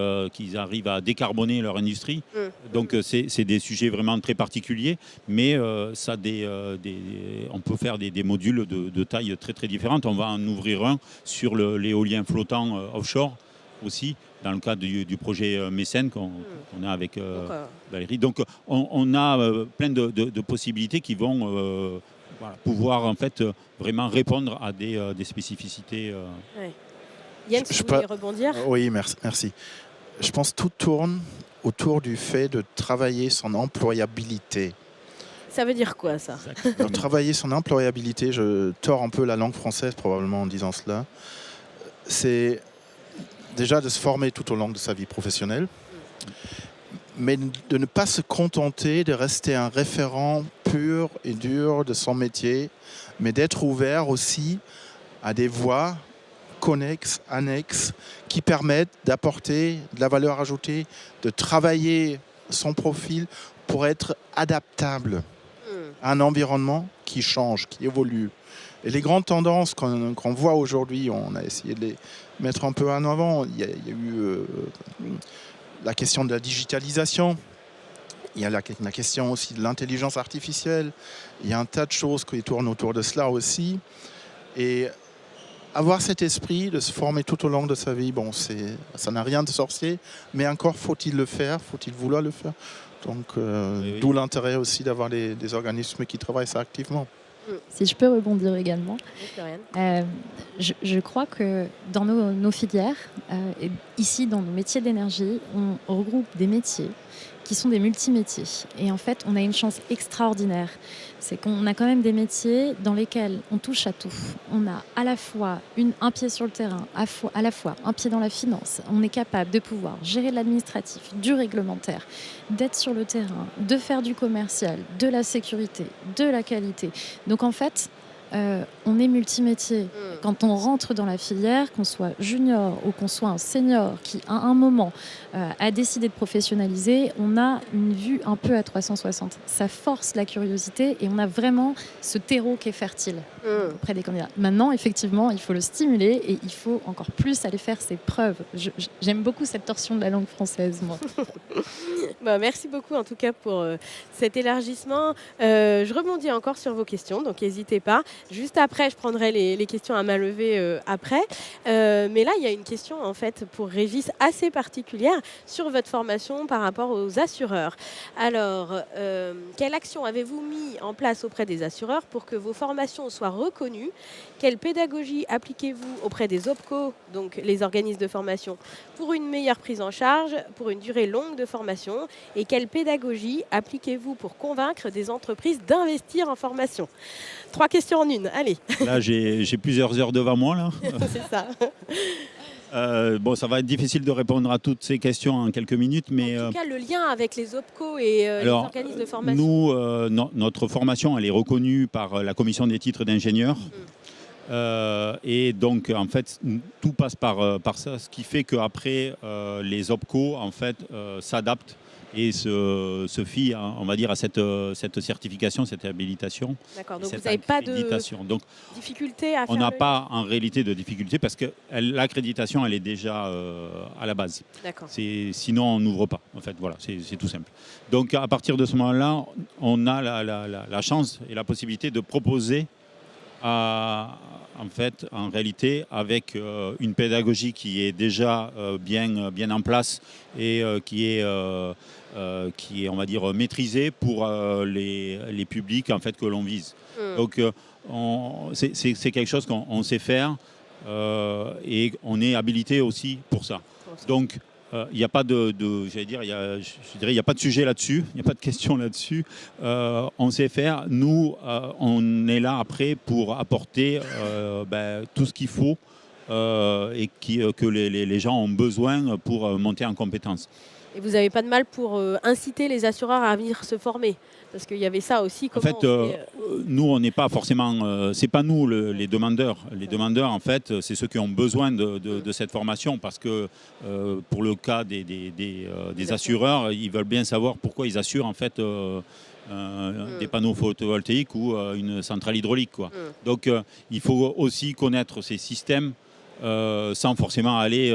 arrivent à décarboner leur industrie. Donc c'est des sujets vraiment très particuliers, mais on peut faire des modules de taille très très différente. On va en ouvrir un sur l'éolien flottant offshore aussi, dans le cadre du projet Mécène qu'on a avec Valérie. Donc on a plein de possibilités qui vont pouvoir en fait vraiment répondre à des spécificités. Yann, si vous voulez rebondir. Oui, merci. Je pense que tout tourne autour du fait de travailler son employabilité. Ça veut dire quoi, ça? Alors, travailler son employabilité, je tords un peu la langue française probablement en disant cela. C'est déjà de se former tout au long de sa vie professionnelle, mais de ne pas se contenter de rester un référent pur et dur de son métier, mais d'être ouvert aussi à des voies connexes, annexes, qui permettent d'apporter de la valeur ajoutée, de travailler son profil pour être adaptable à un environnement qui change, qui évolue. Et les grandes tendances qu'on voit aujourd'hui, on a essayé de les mettre un peu en avant. Il y a eu la question de la digitalisation, il y a la question aussi de l'intelligence artificielle, il y a un tas de choses qui tournent autour de cela aussi. Et avoir cet esprit de se former tout au long de sa vie, bon, ça n'a rien de sorcier, mais encore faut-il le faire, faut-il vouloir le faire. Donc, Oui. d'où l'intérêt aussi d'avoir des organismes qui travaillent ça activement. Si je peux rebondir également, Oui, Floriane. je crois que dans nos filières, et ici dans nos métiers d'énergie, on regroupe des métiers qui sont des multimétiers. Et en fait, on a une chance extraordinaire. C'est qu'on a quand même des métiers dans lesquels on touche à tout. On a à la fois un pied sur le terrain, à la fois un pied dans la finance. On est capable de pouvoir gérer de l'administratif, du réglementaire, d'être sur le terrain, de faire du commercial, de la sécurité, de la qualité. Donc en fait, on est multimétier. Quand on rentre dans la filière, qu'on soit junior ou qu'on soit un senior qui, à un moment, a décidé de professionnaliser, on a une vue un peu à 360. Ça force la curiosité et on a vraiment ce terreau qui est fertile auprès des candidats. Maintenant, effectivement, il faut le stimuler et il faut encore plus aller faire ses preuves. J'aime beaucoup cette torsion de la langue française, moi. Merci beaucoup en tout cas pour cet élargissement. Je rebondis encore sur vos questions, donc n'hésitez pas. Juste après, je prendrai les questions à main levée après. Mais là, il y a une question en fait pour Régis assez particulière sur votre formation par rapport aux assureurs. Alors, quelle action avez-vous mis en place auprès des assureurs pour que vos formations soient reconnues? Quelle pédagogie appliquez-vous auprès des OPCO, donc les organismes de formation, pour une meilleure prise en charge, pour une durée longue de formation? Et quelle pédagogie appliquez-vous pour convaincre des entreprises d'investir en formation? 3 questions en une, allez. Là, j'ai plusieurs heures devant moi. Là. C'est ça. Bon, ça va être difficile de répondre à toutes ces questions en quelques minutes, mais En tout cas, le lien avec les OPCO et les organismes de formation. nous, notre formation, elle est reconnue par la commission des titres d'ingénieurs. Et donc, en fait, tout passe par ça, ce qui fait qu'après, les OPCO, en fait, s'adaptent et se fient, on va dire, à cette certification, cette habilitation. D'accord, donc vous cette n'avez pas de accréditation. Donc, difficulté à faire on n'a le pas en réalité de difficulté parce que l'accréditation, elle est déjà à la base. D'accord. Sinon, on n'ouvre pas. En fait, voilà, c'est tout simple. Donc, à partir de ce moment-là, on a la chance et la possibilité de proposer en réalité, avec une pédagogie qui est déjà bien en place et qui est, on va dire, maîtrisée pour les publics en fait, que l'on vise. Donc, c'est quelque chose qu'on sait faire et on est habilité aussi pour ça. Donc, il n'y a pas j'allais dire, il y a pas de sujet là-dessus, il n'y a pas de question là-dessus. On sait faire. Nous, on est là après pour apporter tout ce qu'il faut et que les gens ont besoin pour monter en compétences. Et vous n'avez pas de mal pour inciter les assureurs à venir se former? Parce qu'il y avait ça aussi. En fait, nous, on n'est pas forcément... c'est pas nous les demandeurs. Les demandeurs, en fait, c'est ceux qui ont besoin de cette formation parce que pour le cas des assureurs, ils veulent bien savoir pourquoi ils assurent, en fait, des panneaux photovoltaïques ou une centrale hydraulique, quoi. Donc, il faut aussi connaître ces systèmes sans forcément aller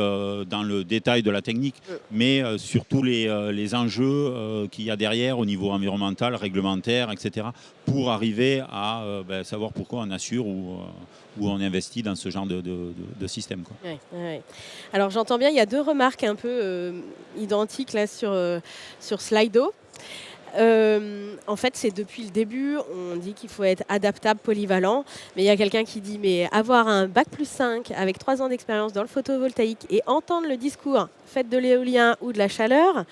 dans le détail de la technique, mais surtout les enjeux qu'il y a derrière au niveau environnemental, réglementaire, etc., pour arriver à savoir pourquoi on assure ou on investit dans ce genre de système, quoi. Ouais. Alors j'entends bien, il y a 2 remarques un peu identiques là sur Slido. En fait, c'est depuis le début, on dit qu'il faut être adaptable, polyvalent. Mais il y a quelqu'un qui dit, mais avoir un bac+5 avec 3 ans d'expérience dans le photovoltaïque et entendre le discours, faites de l'éolien ou de la chaleur,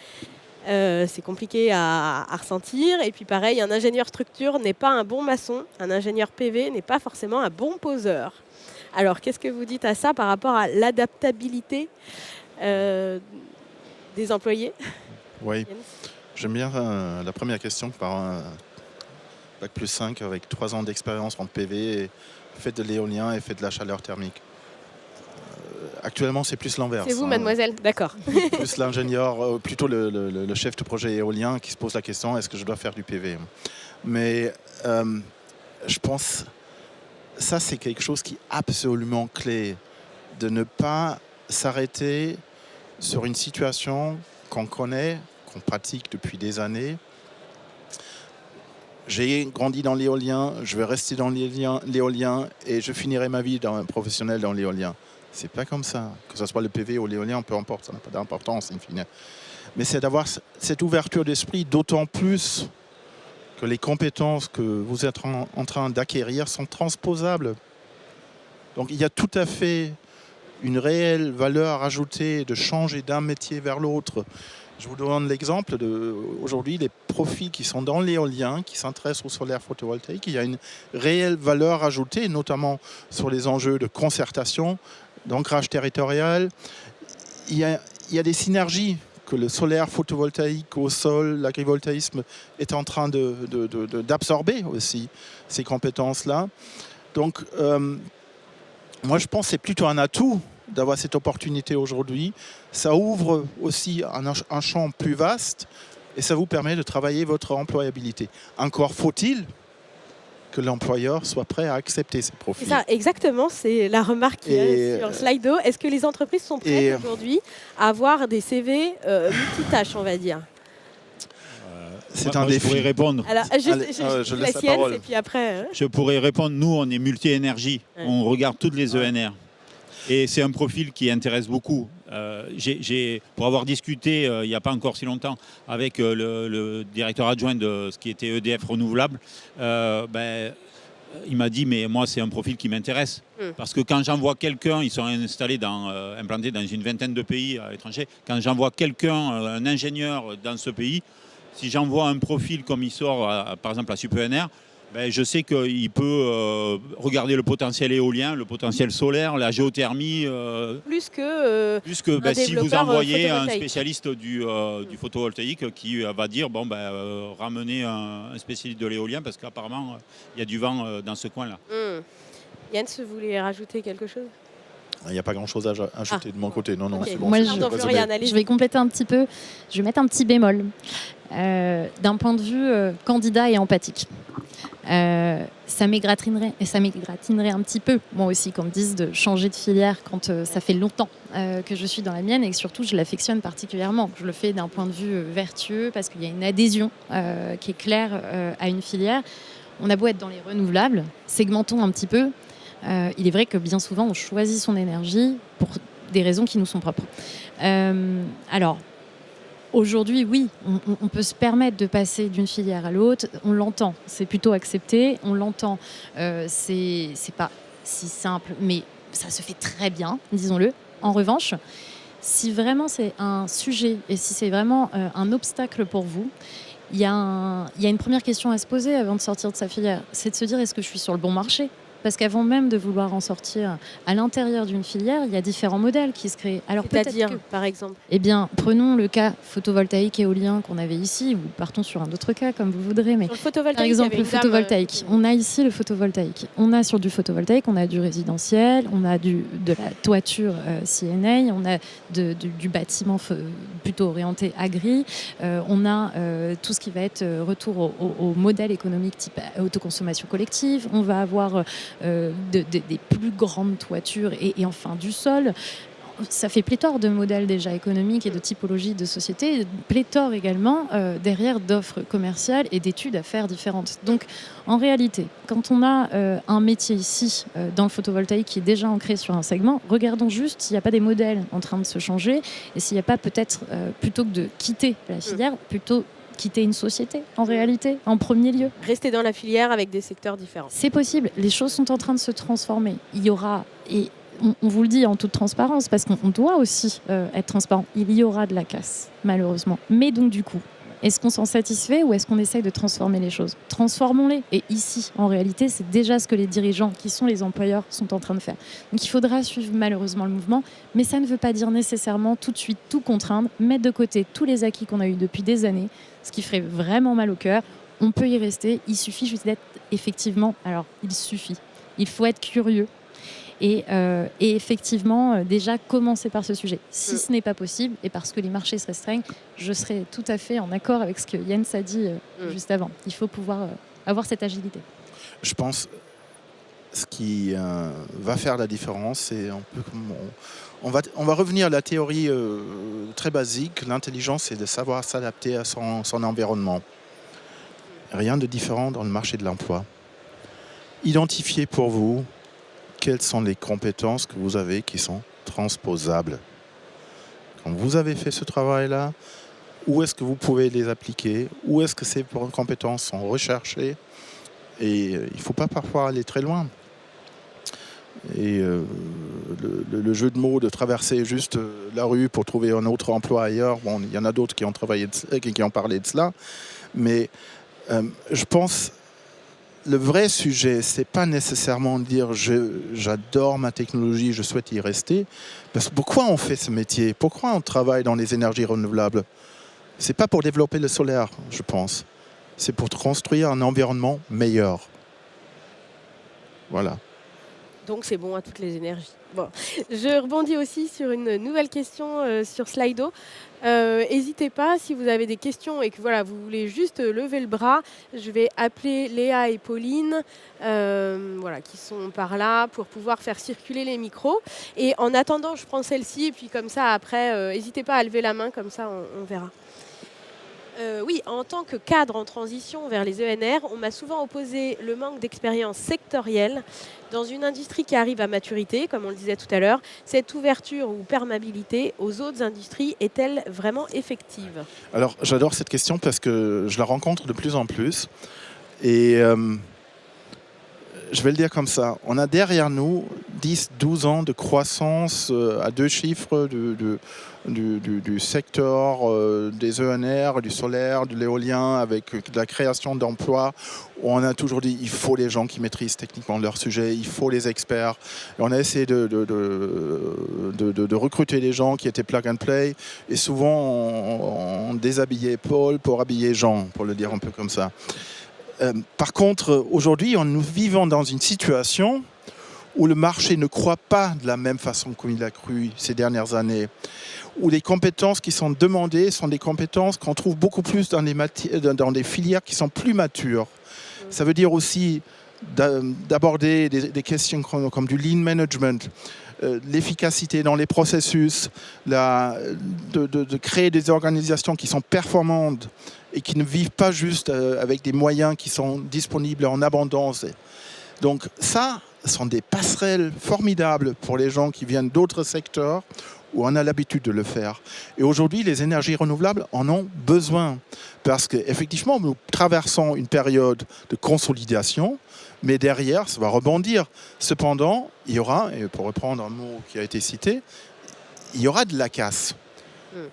c'est compliqué à ressentir. Et puis pareil, un ingénieur structure n'est pas un bon maçon, un ingénieur PV n'est pas forcément un bon poseur. Alors, qu'est-ce que vous dites à ça par rapport à l'adaptabilité des employés? Oui, Jens? j'aime bien la première question par un Bac plus 5 avec 3 ans d'expérience en PV, et fait de l'éolien et fait de la chaleur thermique. Actuellement, c'est plus l'inverse. C'est vous, hein. mademoiselle? D'accord. Plus l'ingénieur, plutôt le chef de projet éolien qui se pose la question, est-ce que je dois faire du PV? Mais je pense, ça c'est quelque chose qui est absolument clé, de ne pas s'arrêter sur une situation qu'on connaît, qu'on pratique depuis des années. J'ai grandi dans l'éolien, je vais rester dans l'éolien et je finirai ma vie professionnelle dans l'éolien. C'est pas comme ça. Que ce soit le PV ou l'éolien, peu importe, ça n'a pas d'importance, in fine. Mais c'est d'avoir cette ouverture d'esprit, d'autant plus que les compétences que vous êtes en train d'acquérir sont transposables. Donc il y a tout à fait une réelle valeur ajoutée de changer d'un métier vers l'autre. Je vous donne l'exemple aujourd'hui des profils qui sont dans l'éolien, qui s'intéressent au solaire photovoltaïque. Il y a une réelle valeur ajoutée, notamment sur les enjeux de concertation, d'ancrage territorial. Il y a des synergies que le solaire photovoltaïque au sol, l'agrivoltaïsme est en train d'absorber aussi, ces compétences-là. Donc, moi, je pense que c'est plutôt un atout d'avoir cette opportunité aujourd'hui. Ça ouvre aussi un champ plus vaste et ça vous permet de travailler votre employabilité. Encore faut-il que l'employeur soit prêt à accepter ces profils. C'est ça, exactement, c'est la remarque qu'il y a sur Slido. Est-ce que les entreprises sont prêtes aujourd'hui à avoir des CV multitâches, on va dire? C'est Moi, un défi. Je pourrais répondre. Alors, je laisse la parole. et puis après... Je pourrais répondre. Nous, on est multi-énergie. Ouais. On regarde toutes les ENR. Et c'est un profil qui intéresse beaucoup. Pour avoir discuté il n'y a pas encore si longtemps avec le directeur adjoint de ce qui était EDF Renouvelable, il m'a dit mais moi c'est un profil qui m'intéresse. Parce que quand j'envoie quelqu'un, ils sont implantés dans une vingtaine de pays à l'étranger, quand j'envoie quelqu'un, un ingénieur dans ce pays, si j'envoie un profil comme il sort par exemple à SuperENR, je sais qu'il peut regarder le potentiel éolien, le potentiel solaire, la géothermie. Plus que si vous envoyez un photovoltaïque. spécialiste du photovoltaïque qui va dire ramenez un spécialiste de l'éolien parce qu'apparemment il y a du vent dans ce coin-là. Jens, vous voulez rajouter quelque chose? Il n'y a pas grand-chose à ajouter de mon côté. Non, Ok. c'est bon. Moi, c'est Pardon, bon. Floriane, allez-y. Je vais compléter un petit peu. Je vais mettre un petit bémol. D'un point de vue candidat et empathique. Ça m'égratignerait un petit peu, moi aussi, qu'on me dise de changer de filière quand ça fait longtemps que je suis dans la mienne et que surtout je l'affectionne particulièrement. Je le fais d'un point de vue vertueux parce qu'il y a une adhésion qui est claire à une filière. On a beau être dans les renouvelables, segmentons un petit peu. Il est vrai que bien souvent on choisit son énergie pour des raisons qui nous sont propres. Alors, aujourd'hui, oui, on peut se permettre de passer d'une filière à l'autre. On l'entend, c'est plutôt accepté. On l'entend, c'est pas si simple, mais ça se fait très bien, disons-le. En revanche, si vraiment c'est un sujet et si c'est vraiment un obstacle pour vous, il y a une première question à se poser avant de sortir de sa filière. C'est de se dire, est-ce que je suis sur le bon marché ? Parce qu'avant même de vouloir en sortir à l'intérieur d'une filière, il y a différents modèles qui se créent. Alors C'est-à-dire, par exemple? Eh bien, prenons le cas photovoltaïque éolien qu'on avait ici, ou partons sur un autre cas, comme vous voudrez. Mais Sur le photovoltaïque, par exemple, il y avait le une dame, photovoltaïque. On a ici le photovoltaïque. On a sur du photovoltaïque, on a du résidentiel, on a de la toiture CNA, on a du bâtiment plutôt orienté agri, on a tout ce qui va être retour au modèle économique type autoconsommation collective, on va avoir des plus grandes toitures et enfin du sol. Ça fait pléthore de modèles déjà économiques et de typologies de sociétés, pléthore également derrière d'offres commerciales et d'études à faire différentes. Donc en réalité, quand on a un métier ici dans le photovoltaïque qui est déjà ancré sur un segment, regardons juste s'il n'y a pas des modèles en train de se changer et s'il n'y a pas peut-être, plutôt que de quitter la filière, plutôt quitter une société, en réalité, en premier lieu. Rester dans la filière avec des secteurs différents. C'est possible. Les choses sont en train de se transformer. Il y aura, et on vous le dit en toute transparence, parce qu'on doit aussi être transparent, il y aura de la casse, malheureusement. Mais donc, du coup, Est-ce qu'on s'en satisfait ou est-ce qu'on essaye de transformer les choses? Transformons-les. Et ici, en réalité, c'est déjà ce que les dirigeants, qui sont les employeurs, sont en train de faire. Donc il faudra suivre malheureusement le mouvement, mais ça ne veut pas dire nécessairement tout de suite tout contraindre, mettre de côté tous les acquis qu'on a eus depuis des années, ce qui ferait vraiment mal au cœur. On peut y rester, il suffit juste d'être effectivement... Alors, il suffit. Il faut être curieux. Et effectivement, déjà commencer par ce sujet. Si ce n'est pas possible, et parce que les marchés se restreignent, je serai tout à fait en accord avec ce que Jens a dit juste avant. Il faut pouvoir avoir cette agilité. Je pense ce qui va faire la différence, c'est un peu comme on va revenir à la théorie très basique. L'intelligence, c'est de savoir s'adapter à son environnement. Rien de différent dans le marché de l'emploi. Identifiez pour vous quelles sont les compétences que vous avez qui sont transposables. Quand vous avez fait ce travail-là, où est-ce que vous pouvez les appliquer? Où est-ce que ces compétences sont recherchées? Et il ne faut pas parfois aller très loin. Et le jeu de mots de traverser juste la rue pour trouver un autre emploi ailleurs, bon, il y en a d'autres qui ont parlé de cela, mais je pense le vrai sujet, c'est pas nécessairement dire j'adore ma technologie, je souhaite y rester. Parce que pourquoi on fait ce métier? Pourquoi on travaille dans les énergies renouvelables? C'est pas pour développer le solaire, je pense. C'est pour construire un environnement meilleur. Voilà. Donc c'est bon à toutes les énergies. Bon. Je rebondis aussi sur une nouvelle question sur Slido. N'hésitez pas, si vous avez des questions et que voilà, vous voulez juste lever le bras, je vais appeler Léa et Pauline voilà, qui sont par là pour pouvoir faire circuler les micros. Et en attendant, je prends celle-ci et puis comme ça, après, n'hésitez pas à lever la main, comme ça on verra. Oui, en tant que cadre en transition vers les ENR, on m'a souvent opposé le manque d'expérience sectorielle. Dans une industrie qui arrive à maturité, comme on le disait tout à l'heure, cette ouverture ou perméabilité aux autres industries est-elle vraiment effective? Alors, j'adore cette question parce que je la rencontre de plus en plus. Et je vais le dire comme ça. On a derrière nous 10-12 ans de croissance à deux chiffres du secteur des ENR, du solaire, de l'éolien, avec de la création d'emplois. Où on a toujours dit il faut les gens qui maîtrisent techniquement leur sujet, il faut les experts. Et on a essayé de recruter des gens qui étaient plug and play. Et souvent, on déshabillait Paul pour habiller Jean, pour le dire un peu comme ça. Par contre, aujourd'hui, nous vivons dans une situation où le marché ne croît pas de la même façon comme il a cru ces dernières années, où les compétences qui sont demandées sont des compétences qu'on trouve beaucoup plus dans des filières qui sont plus matures. Ça veut dire aussi d'aborder des questions comme du lean management, l'efficacité dans les processus, de créer des organisations qui sont performantes et qui ne vivent pas juste avec des moyens qui sont disponibles en abondance. Donc ça, ce sont des passerelles formidables pour les gens qui viennent d'autres secteurs où on a l'habitude de le faire. Et aujourd'hui, les énergies renouvelables en ont besoin parce qu'effectivement, nous traversons une période de consolidation, mais derrière, ça va rebondir. Cependant, il y aura, et pour reprendre un mot qui a été cité, il y aura de la casse.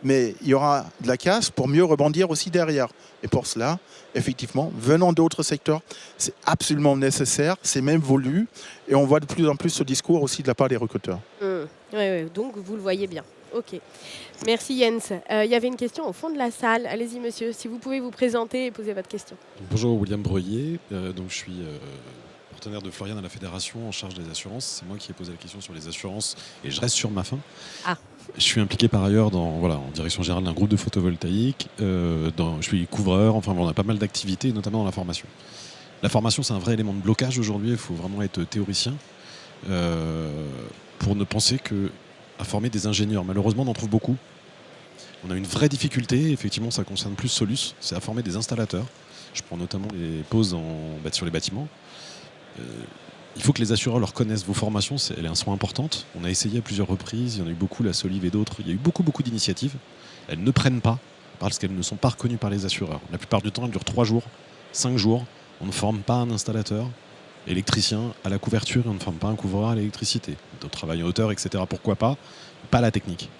Mais il y aura de la casse pour mieux rebondir aussi derrière. Et pour cela, effectivement, venant d'autres secteurs, c'est absolument nécessaire, c'est même voulu. Et on voit de plus en plus ce discours aussi de la part des recruteurs. Oui, donc vous le voyez bien. Ok. Merci Jens. Il y avait une question au fond de la salle. Allez-y monsieur, si vous pouvez vous présenter et poser votre question. Bonjour, William Breuillet. Donc, je suis partenaire de Florian à la Fédération en charge des assurances. C'est moi qui ai posé la question sur les assurances et je reste sur ma fin. Ah. Je suis impliqué par ailleurs en direction générale d'un groupe de photovoltaïque. Je suis couvreur, enfin on a pas mal d'activités, notamment dans la formation. La formation, c'est un vrai élément de blocage aujourd'hui. Il faut vraiment être théoricien pour ne penser qu'à former des ingénieurs. Malheureusement, on en trouve beaucoup. On a une vraie difficulté, effectivement ça concerne plus Solus, c'est à former des installateurs. Je prends notamment les pauses sur les bâtiments. Il faut que les assureurs leur connaissent. Vos formations, elles sont importantes. On a essayé à plusieurs reprises, il y en a eu beaucoup, la Solive et d'autres. Il y a eu beaucoup d'initiatives. Elles ne prennent pas parce qu'elles ne sont pas reconnues par les assureurs. La plupart du temps, elles durent 3 jours, 5 jours. On ne forme pas un installateur électricien à la couverture et on ne forme pas un couvreur à l'électricité. D'autres travail en hauteur, etc. Pourquoi pas? Pas la technique.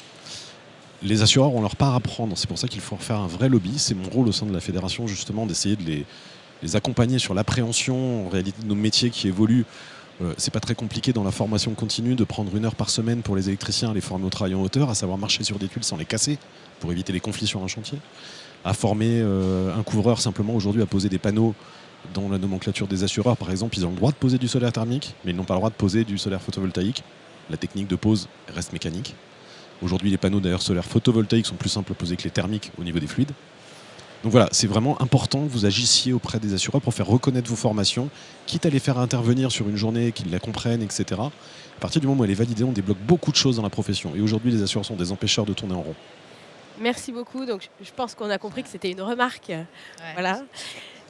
Les assureurs ont leur part à prendre. C'est pour ça qu'il faut faire un vrai lobby. C'est mon rôle au sein de la fédération, justement, d'essayer de les accompagner sur l'appréhension en réalité de nos métiers qui évoluent. C'est pas très compliqué dans la formation continue de prendre 1 heure par semaine pour les électriciens à les former au travail en hauteur, à savoir marcher sur des tuiles sans les casser pour éviter les conflits sur un chantier, à former un couvreur simplement aujourd'hui à poser des panneaux dans la nomenclature des assureurs. Par exemple, ils ont le droit de poser du solaire thermique, mais ils n'ont pas le droit de poser du solaire photovoltaïque. La technique de pose reste mécanique. Aujourd'hui, les panneaux d'ailleurs solaires photovoltaïques sont plus simples à poser que les thermiques au niveau des fluides. Donc voilà, c'est vraiment important que vous agissiez auprès des assureurs pour faire reconnaître vos formations, quitte à les faire intervenir sur une journée, qu'ils la comprennent, etc. À partir du moment où elle est validée, on débloque beaucoup de choses dans la profession. Et aujourd'hui, les assureurs sont des empêcheurs de tourner en rond. Merci beaucoup. Donc, je pense qu'on a compris que c'était une remarque. Voilà.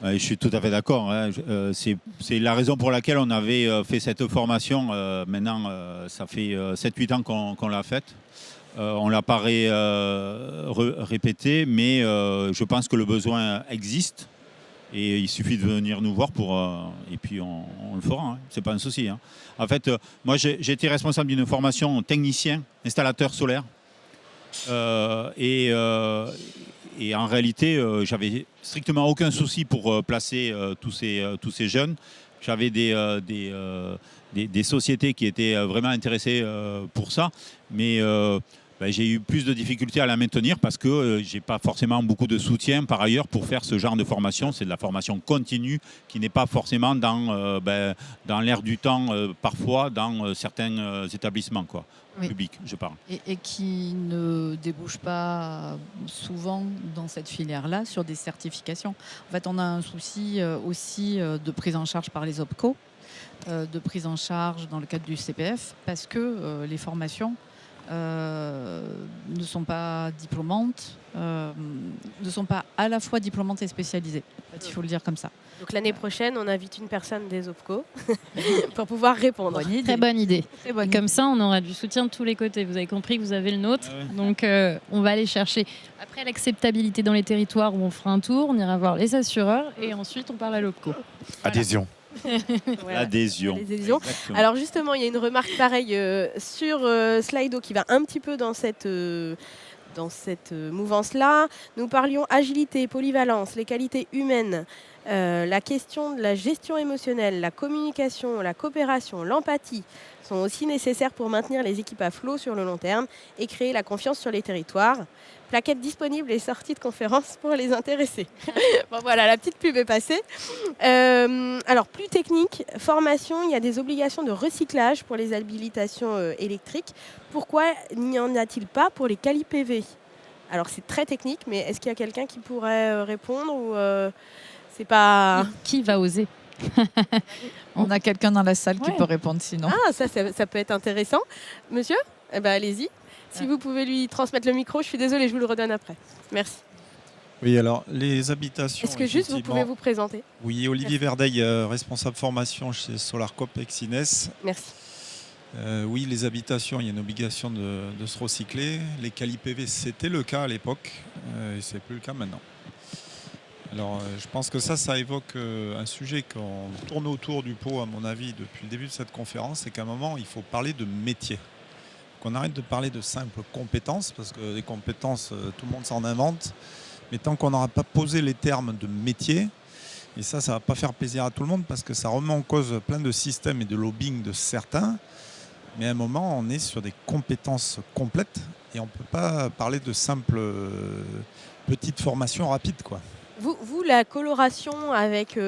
Ouais, je suis tout à fait d'accord. Hein. C'est la raison pour laquelle on avait fait cette formation. Maintenant, ça fait 7-8 ans qu'on l'a faite. On ne l'a pas répété, mais je pense que le besoin existe. Et il suffit de venir nous voir et puis on le fera. Hein. Ce n'est pas un souci. Hein. En fait, moi, j'ai été responsable d'une formation technicien, installateur solaire. Et en réalité, j'avais strictement aucun souci pour placer tous ces jeunes. J'avais des sociétés qui étaient vraiment intéressées pour ça. Mais j'ai eu plus de difficultés à la maintenir parce que je n'ai pas forcément beaucoup de soutien par ailleurs pour faire ce genre de formation. C'est de la formation continue qui n'est pas forcément dans l'air du temps, parfois dans certains établissements publics, je parle. Et qui ne débouche pas souvent dans cette filière-là sur des certifications. En fait, on a un souci aussi de prise en charge par les OPCO, de prise en charge dans le cadre du CPF, parce que les formations ne sont pas diplômantes, ne sont pas à la fois diplômantes et spécialisées. En fait, il faut le dire comme ça. Donc l'année prochaine, on invite une personne des OPCO pour pouvoir répondre. Très bonne idée. Très bonne Comme ça, on aura du soutien de tous les côtés. Vous avez compris que vous avez le nôtre. Ah ouais. Donc, on va aller chercher. Après l'acceptabilité dans les territoires où on fera un tour, on ira voir les assureurs et ensuite on parle à l'OPCO. Adhésion. Voilà. L'adhésion. L'adhésion. Exactement. Alors justement, il y a une remarque pareille sur Slido qui va un petit peu dans cette mouvance-là. Nous parlions agilité, polyvalence, les qualités humaines, la question de la gestion émotionnelle, la communication, la coopération, l'empathie sont aussi nécessaires pour maintenir les équipes à flot sur le long terme et créer la confiance sur les territoires. Plaquette disponible et sortie de conférence pour les intéressés. Bon voilà, la petite pub est passée. Alors plus technique, formation, il y a des obligations de recyclage pour les habilitations électriques. Pourquoi n'y en a-t-il pas pour les quali PV? Alors c'est très technique, mais est-ce qu'il y a quelqu'un qui pourrait répondre ou c'est pas... Qui va oser? On a quelqu'un dans la salle qui peut répondre sinon. Ah, ça peut être intéressant. Monsieur, eh ben, allez-y. Si vous pouvez lui transmettre le micro, je suis désolée, je vous le redonne après. Merci. Oui, alors les habitations. Est-ce que juste vous pouvez vous présenter? Oui, Olivier Verdeil, responsable formation chez Solarcop Exines. Merci. Oui, les habitations, il y a une obligation de se recycler. Les quali PV, c'était le cas à l'époque, et c'est plus le cas maintenant. Alors, je pense que ça évoque un sujet qu'on tourne autour du pot, à mon avis, depuis le début de cette conférence, c'est qu'à un moment, il faut parler de métier. Qu'on arrête de parler de simples compétences, parce que les compétences, tout le monde s'en invente, mais tant qu'on n'aura pas posé les termes de métier, et ça ne va pas faire plaisir à tout le monde, parce que ça remet en cause plein de systèmes et de lobbying de certains, mais à un moment, on est sur des compétences complètes, et on ne peut pas parler de simples petites formations rapides, quoi. Vous, la coloration avec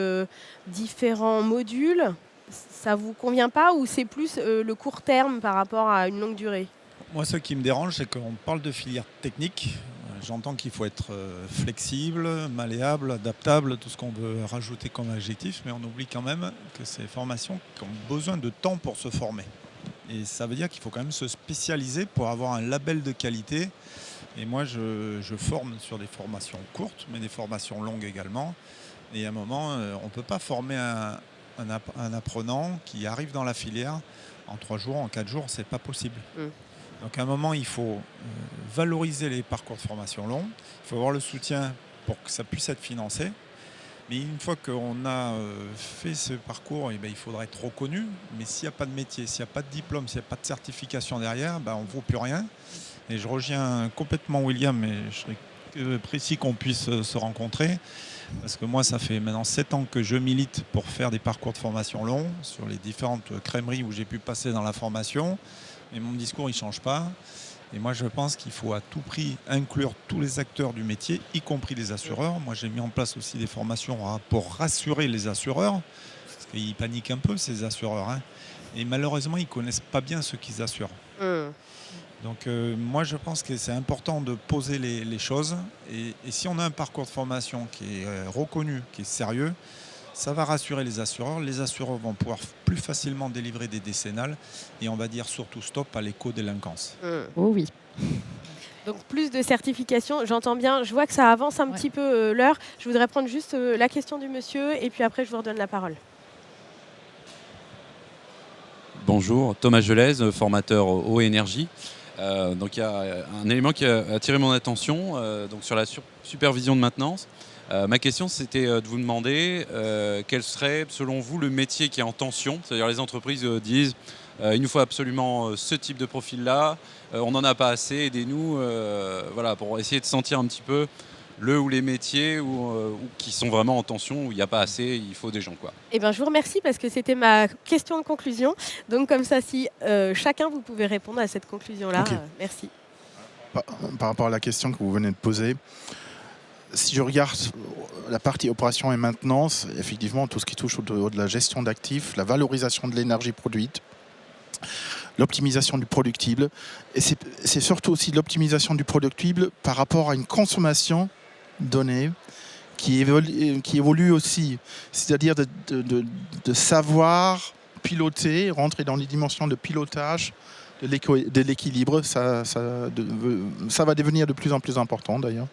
différents modules, ça vous convient pas ou c'est plus le court terme par rapport à une longue durée? Moi, ce qui me dérange, c'est qu'on parle de filière technique. J'entends qu'il faut être flexible, malléable, adaptable, tout ce qu'on veut rajouter comme adjectif, mais on oublie quand même que ces formations ont besoin de temps pour se former. Et ça veut dire qu'il faut quand même se spécialiser pour avoir un label de qualité. Et moi, je forme sur des formations courtes, mais des formations longues également. Et à un moment, on ne peut pas former un apprenant qui arrive dans la filière en 3 jours, en 4 jours, c'est pas possible. Donc à un moment, il faut valoriser les parcours de formation longs, il faut avoir le soutien pour que ça puisse être financé. Mais une fois qu'on a fait ce parcours, eh bien, il faudrait être reconnu. Mais s'il n'y a pas de métier, s'il n'y a pas de diplôme, s'il n'y a pas de certification derrière, ben, on ne vaut plus rien. Et je rejoins complètement William, mais je serais précis qu'on puisse se rencontrer. Parce que moi, ça fait maintenant 7 ans que je milite pour faire des parcours de formation longs sur les différentes crèmeries où j'ai pu passer dans la formation. Mais mon discours, il ne change pas. Et moi, je pense qu'il faut à tout prix inclure tous les acteurs du métier, y compris les assureurs. Moi, j'ai mis en place aussi des formations pour rassurer les assureurs, parce qu'ils paniquent un peu, ces assureurs, hein. Et malheureusement, ils ne connaissent pas bien ceux qu'ils assurent. Donc moi, je pense que c'est important de poser les choses. Et si on a un parcours de formation qui est reconnu, qui est sérieux, ça va rassurer les assureurs. Les assureurs vont pouvoir plus facilement délivrer des décennales. Et on va dire surtout stop à l'éco-délinquance. Oh oui. Donc plus de certification, j'entends bien. Je vois que ça avance un petit peu l'heure. Je voudrais prendre juste la question du monsieur et puis après je vous redonne la parole. Bonjour, Thomas Gelez, formateur eau et énergie. Donc il y a un élément qui a attiré mon attention donc sur la supervision de maintenance. Ma question, c'était de vous demander quel serait, selon vous, le métier qui est en tension. C'est-à-dire les entreprises disent il nous faut absolument ce type de profil-là, on n'en a pas assez, aidez-nous, voilà, pour essayer de sentir un petit peu le ou les métiers qui sont vraiment en tension, où il n'y a pas assez, il faut des gens, quoi. Eh ben, je vous remercie parce que c'était ma question de conclusion. Donc comme ça, si chacun vous pouvez répondre à cette conclusion-là, Ok. merci. Par rapport à la question que vous venez de poser, si je regarde la partie opération et maintenance, effectivement, tout ce qui touche autour de la gestion d'actifs, la valorisation de l'énergie produite, l'optimisation du productible, et c'est surtout aussi l'optimisation du productible par rapport à une consommation donnée qui évolue aussi, c'est-à-dire de savoir piloter, rentrer dans les dimensions de pilotage de l'équilibre, ça va devenir de plus en plus important d'ailleurs.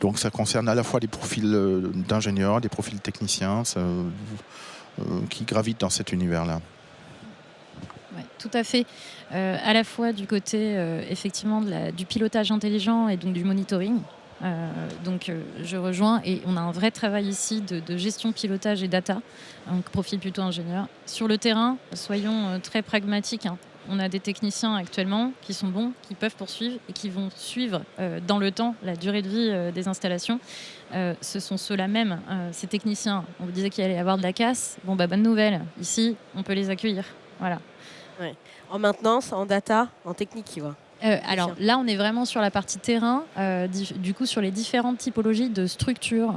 Donc ça concerne à la fois des profils d'ingénieurs, des profils techniciens qui gravitent dans cet univers-là. Ouais, tout à fait. À la fois du côté effectivement du pilotage intelligent et donc du monitoring. Je rejoins et on a un vrai travail ici de gestion, pilotage et data, donc profil plutôt ingénieur. Sur le terrain, soyons très pragmatiques, hein. On a des techniciens actuellement qui sont bons, qui peuvent poursuivre et qui vont suivre dans le temps la durée de vie des installations. Ce sont ceux-là même, ces techniciens. On vous disait qu'il allait y avoir de la casse. Bon, bonne nouvelle, ici, on peut les accueillir. Voilà. Ouais. En maintenance, en data, en technique, tu vois. Alors là, on est vraiment sur la partie terrain, du coup sur les différentes typologies de structures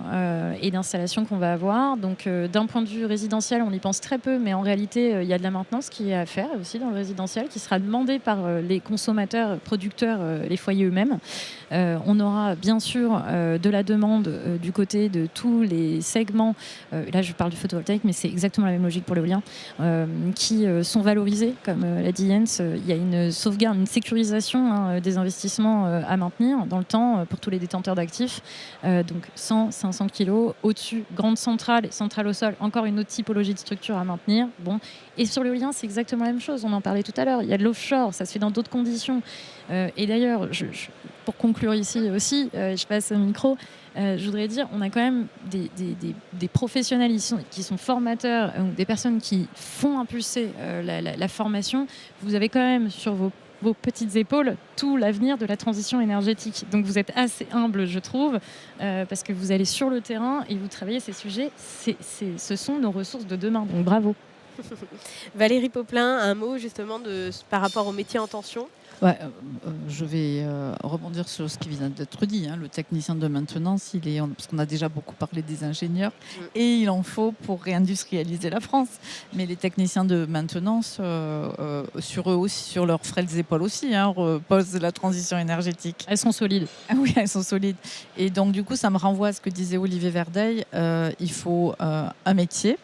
et d'installations qu'on va avoir. Donc d'un point de vue résidentiel, on y pense très peu, mais en réalité, il y a de la maintenance qui est à faire aussi dans le résidentiel, qui sera demandée par les consommateurs, producteurs, les foyers eux-mêmes. On aura bien sûr de la demande du côté de tous les segments, là je parle du photovoltaïque, mais c'est exactement la même logique pour l'éolien, qui sont valorisés, comme l'a dit Jens. Il y a une sauvegarde, une sécurisation des investissements à maintenir dans le temps pour tous les détenteurs d'actifs. Donc 100, 500 kilos, au-dessus, grande centrale, centrale au sol, encore une autre typologie de structure à maintenir. Bon. Et sur l'éolien, c'est exactement la même chose, on en parlait tout à l'heure, il y a de l'offshore, ça se fait dans d'autres conditions. Et d'ailleurs, pour conclure ici aussi, je passe au micro, je voudrais dire, on a quand même des professionnels qui sont formateurs, des personnes qui font impulser la formation. Vous avez quand même sur vos petites épaules tout l'avenir de la transition énergétique. Donc vous êtes assez humble, je trouve, parce que vous allez sur le terrain et vous travaillez ces sujets. Ce sont nos ressources de demain. Donc bravo. Valérie Poplin, un mot justement par rapport au métier en tension. Ouais, je vais rebondir sur ce qui vient d'être dit. Hein. Le technicien de maintenance, parce qu'on a déjà beaucoup parlé des ingénieurs, et il en faut pour réindustrialiser la France. Mais les techniciens de maintenance, sur eux aussi, sur leurs frêles épaules aussi, reposent la transition énergétique. Elles sont solides. Ah oui, elles sont solides. Et donc, du coup, ça me renvoie à ce que disait Olivier Verdeil. Il faut un métier.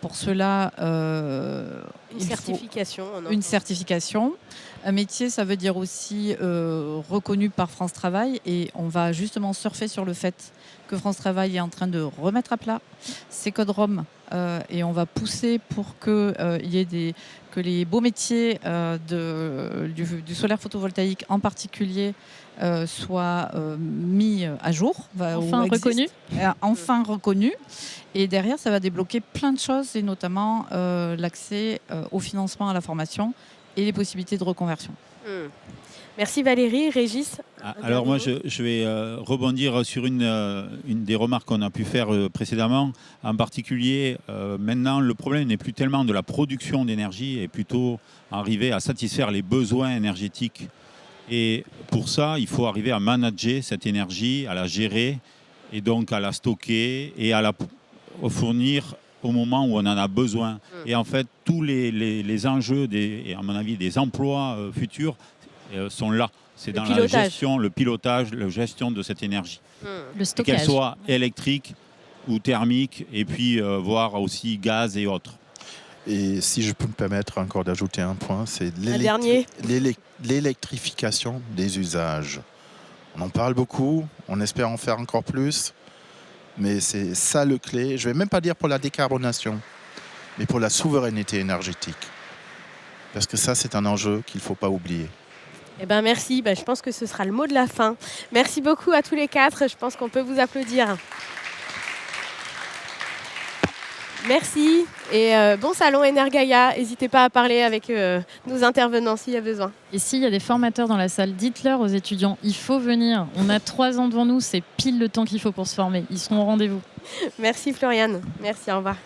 Pour cela, une certification. Une certification. Un métier, ça veut dire aussi reconnu par France Travail. Et on va justement surfer sur le fait que France Travail est en train de remettre à plat ses codes ROM. Et on va pousser pour que les beaux métiers du solaire photovoltaïque en particulier soient mis à jour. Enfin reconnus. Enfin reconnus. Et derrière, ça va débloquer plein de choses, et notamment l'accès au financement, à la formation et les possibilités de reconversion. Merci Valérie. Régis. Alors moi, je vais rebondir sur une des remarques qu'on a pu faire précédemment. En particulier, maintenant, le problème n'est plus tellement de la production d'énergie, et plutôt arriver à satisfaire les besoins énergétiques. Et pour ça, il faut arriver à manager cette énergie, à la gérer, et donc à la stocker et à la fournir au moment où on en a besoin. Et en fait, tous les enjeux, et à mon avis, des emplois futurs sont là. C'est dans la gestion, le pilotage, la gestion de cette énergie. Le stockage. Qu'elle soit électrique ou thermique, et puis voir aussi gaz et autres. Et si je peux me permettre encore d'ajouter un point, c'est l'électrification des usages. On en parle beaucoup, on espère en faire encore plus, mais c'est ça le clé. Je ne vais même pas dire pour la décarbonation, mais pour la souveraineté énergétique. Parce que ça, c'est un enjeu qu'il ne faut pas oublier. Eh ben merci, je pense que ce sera le mot de la fin. Merci beaucoup à tous les 4, je pense qu'on peut vous applaudir. Merci et bon salon Energaia. N'hésitez pas à parler avec nos intervenants s'il y a besoin. Et s'il y a des formateurs dans la salle, dites-leur aux étudiants, il faut venir. On a 3 ans devant nous, c'est pile le temps qu'il faut pour se former. Ils seront au rendez-vous. Merci Floriane, merci, au revoir.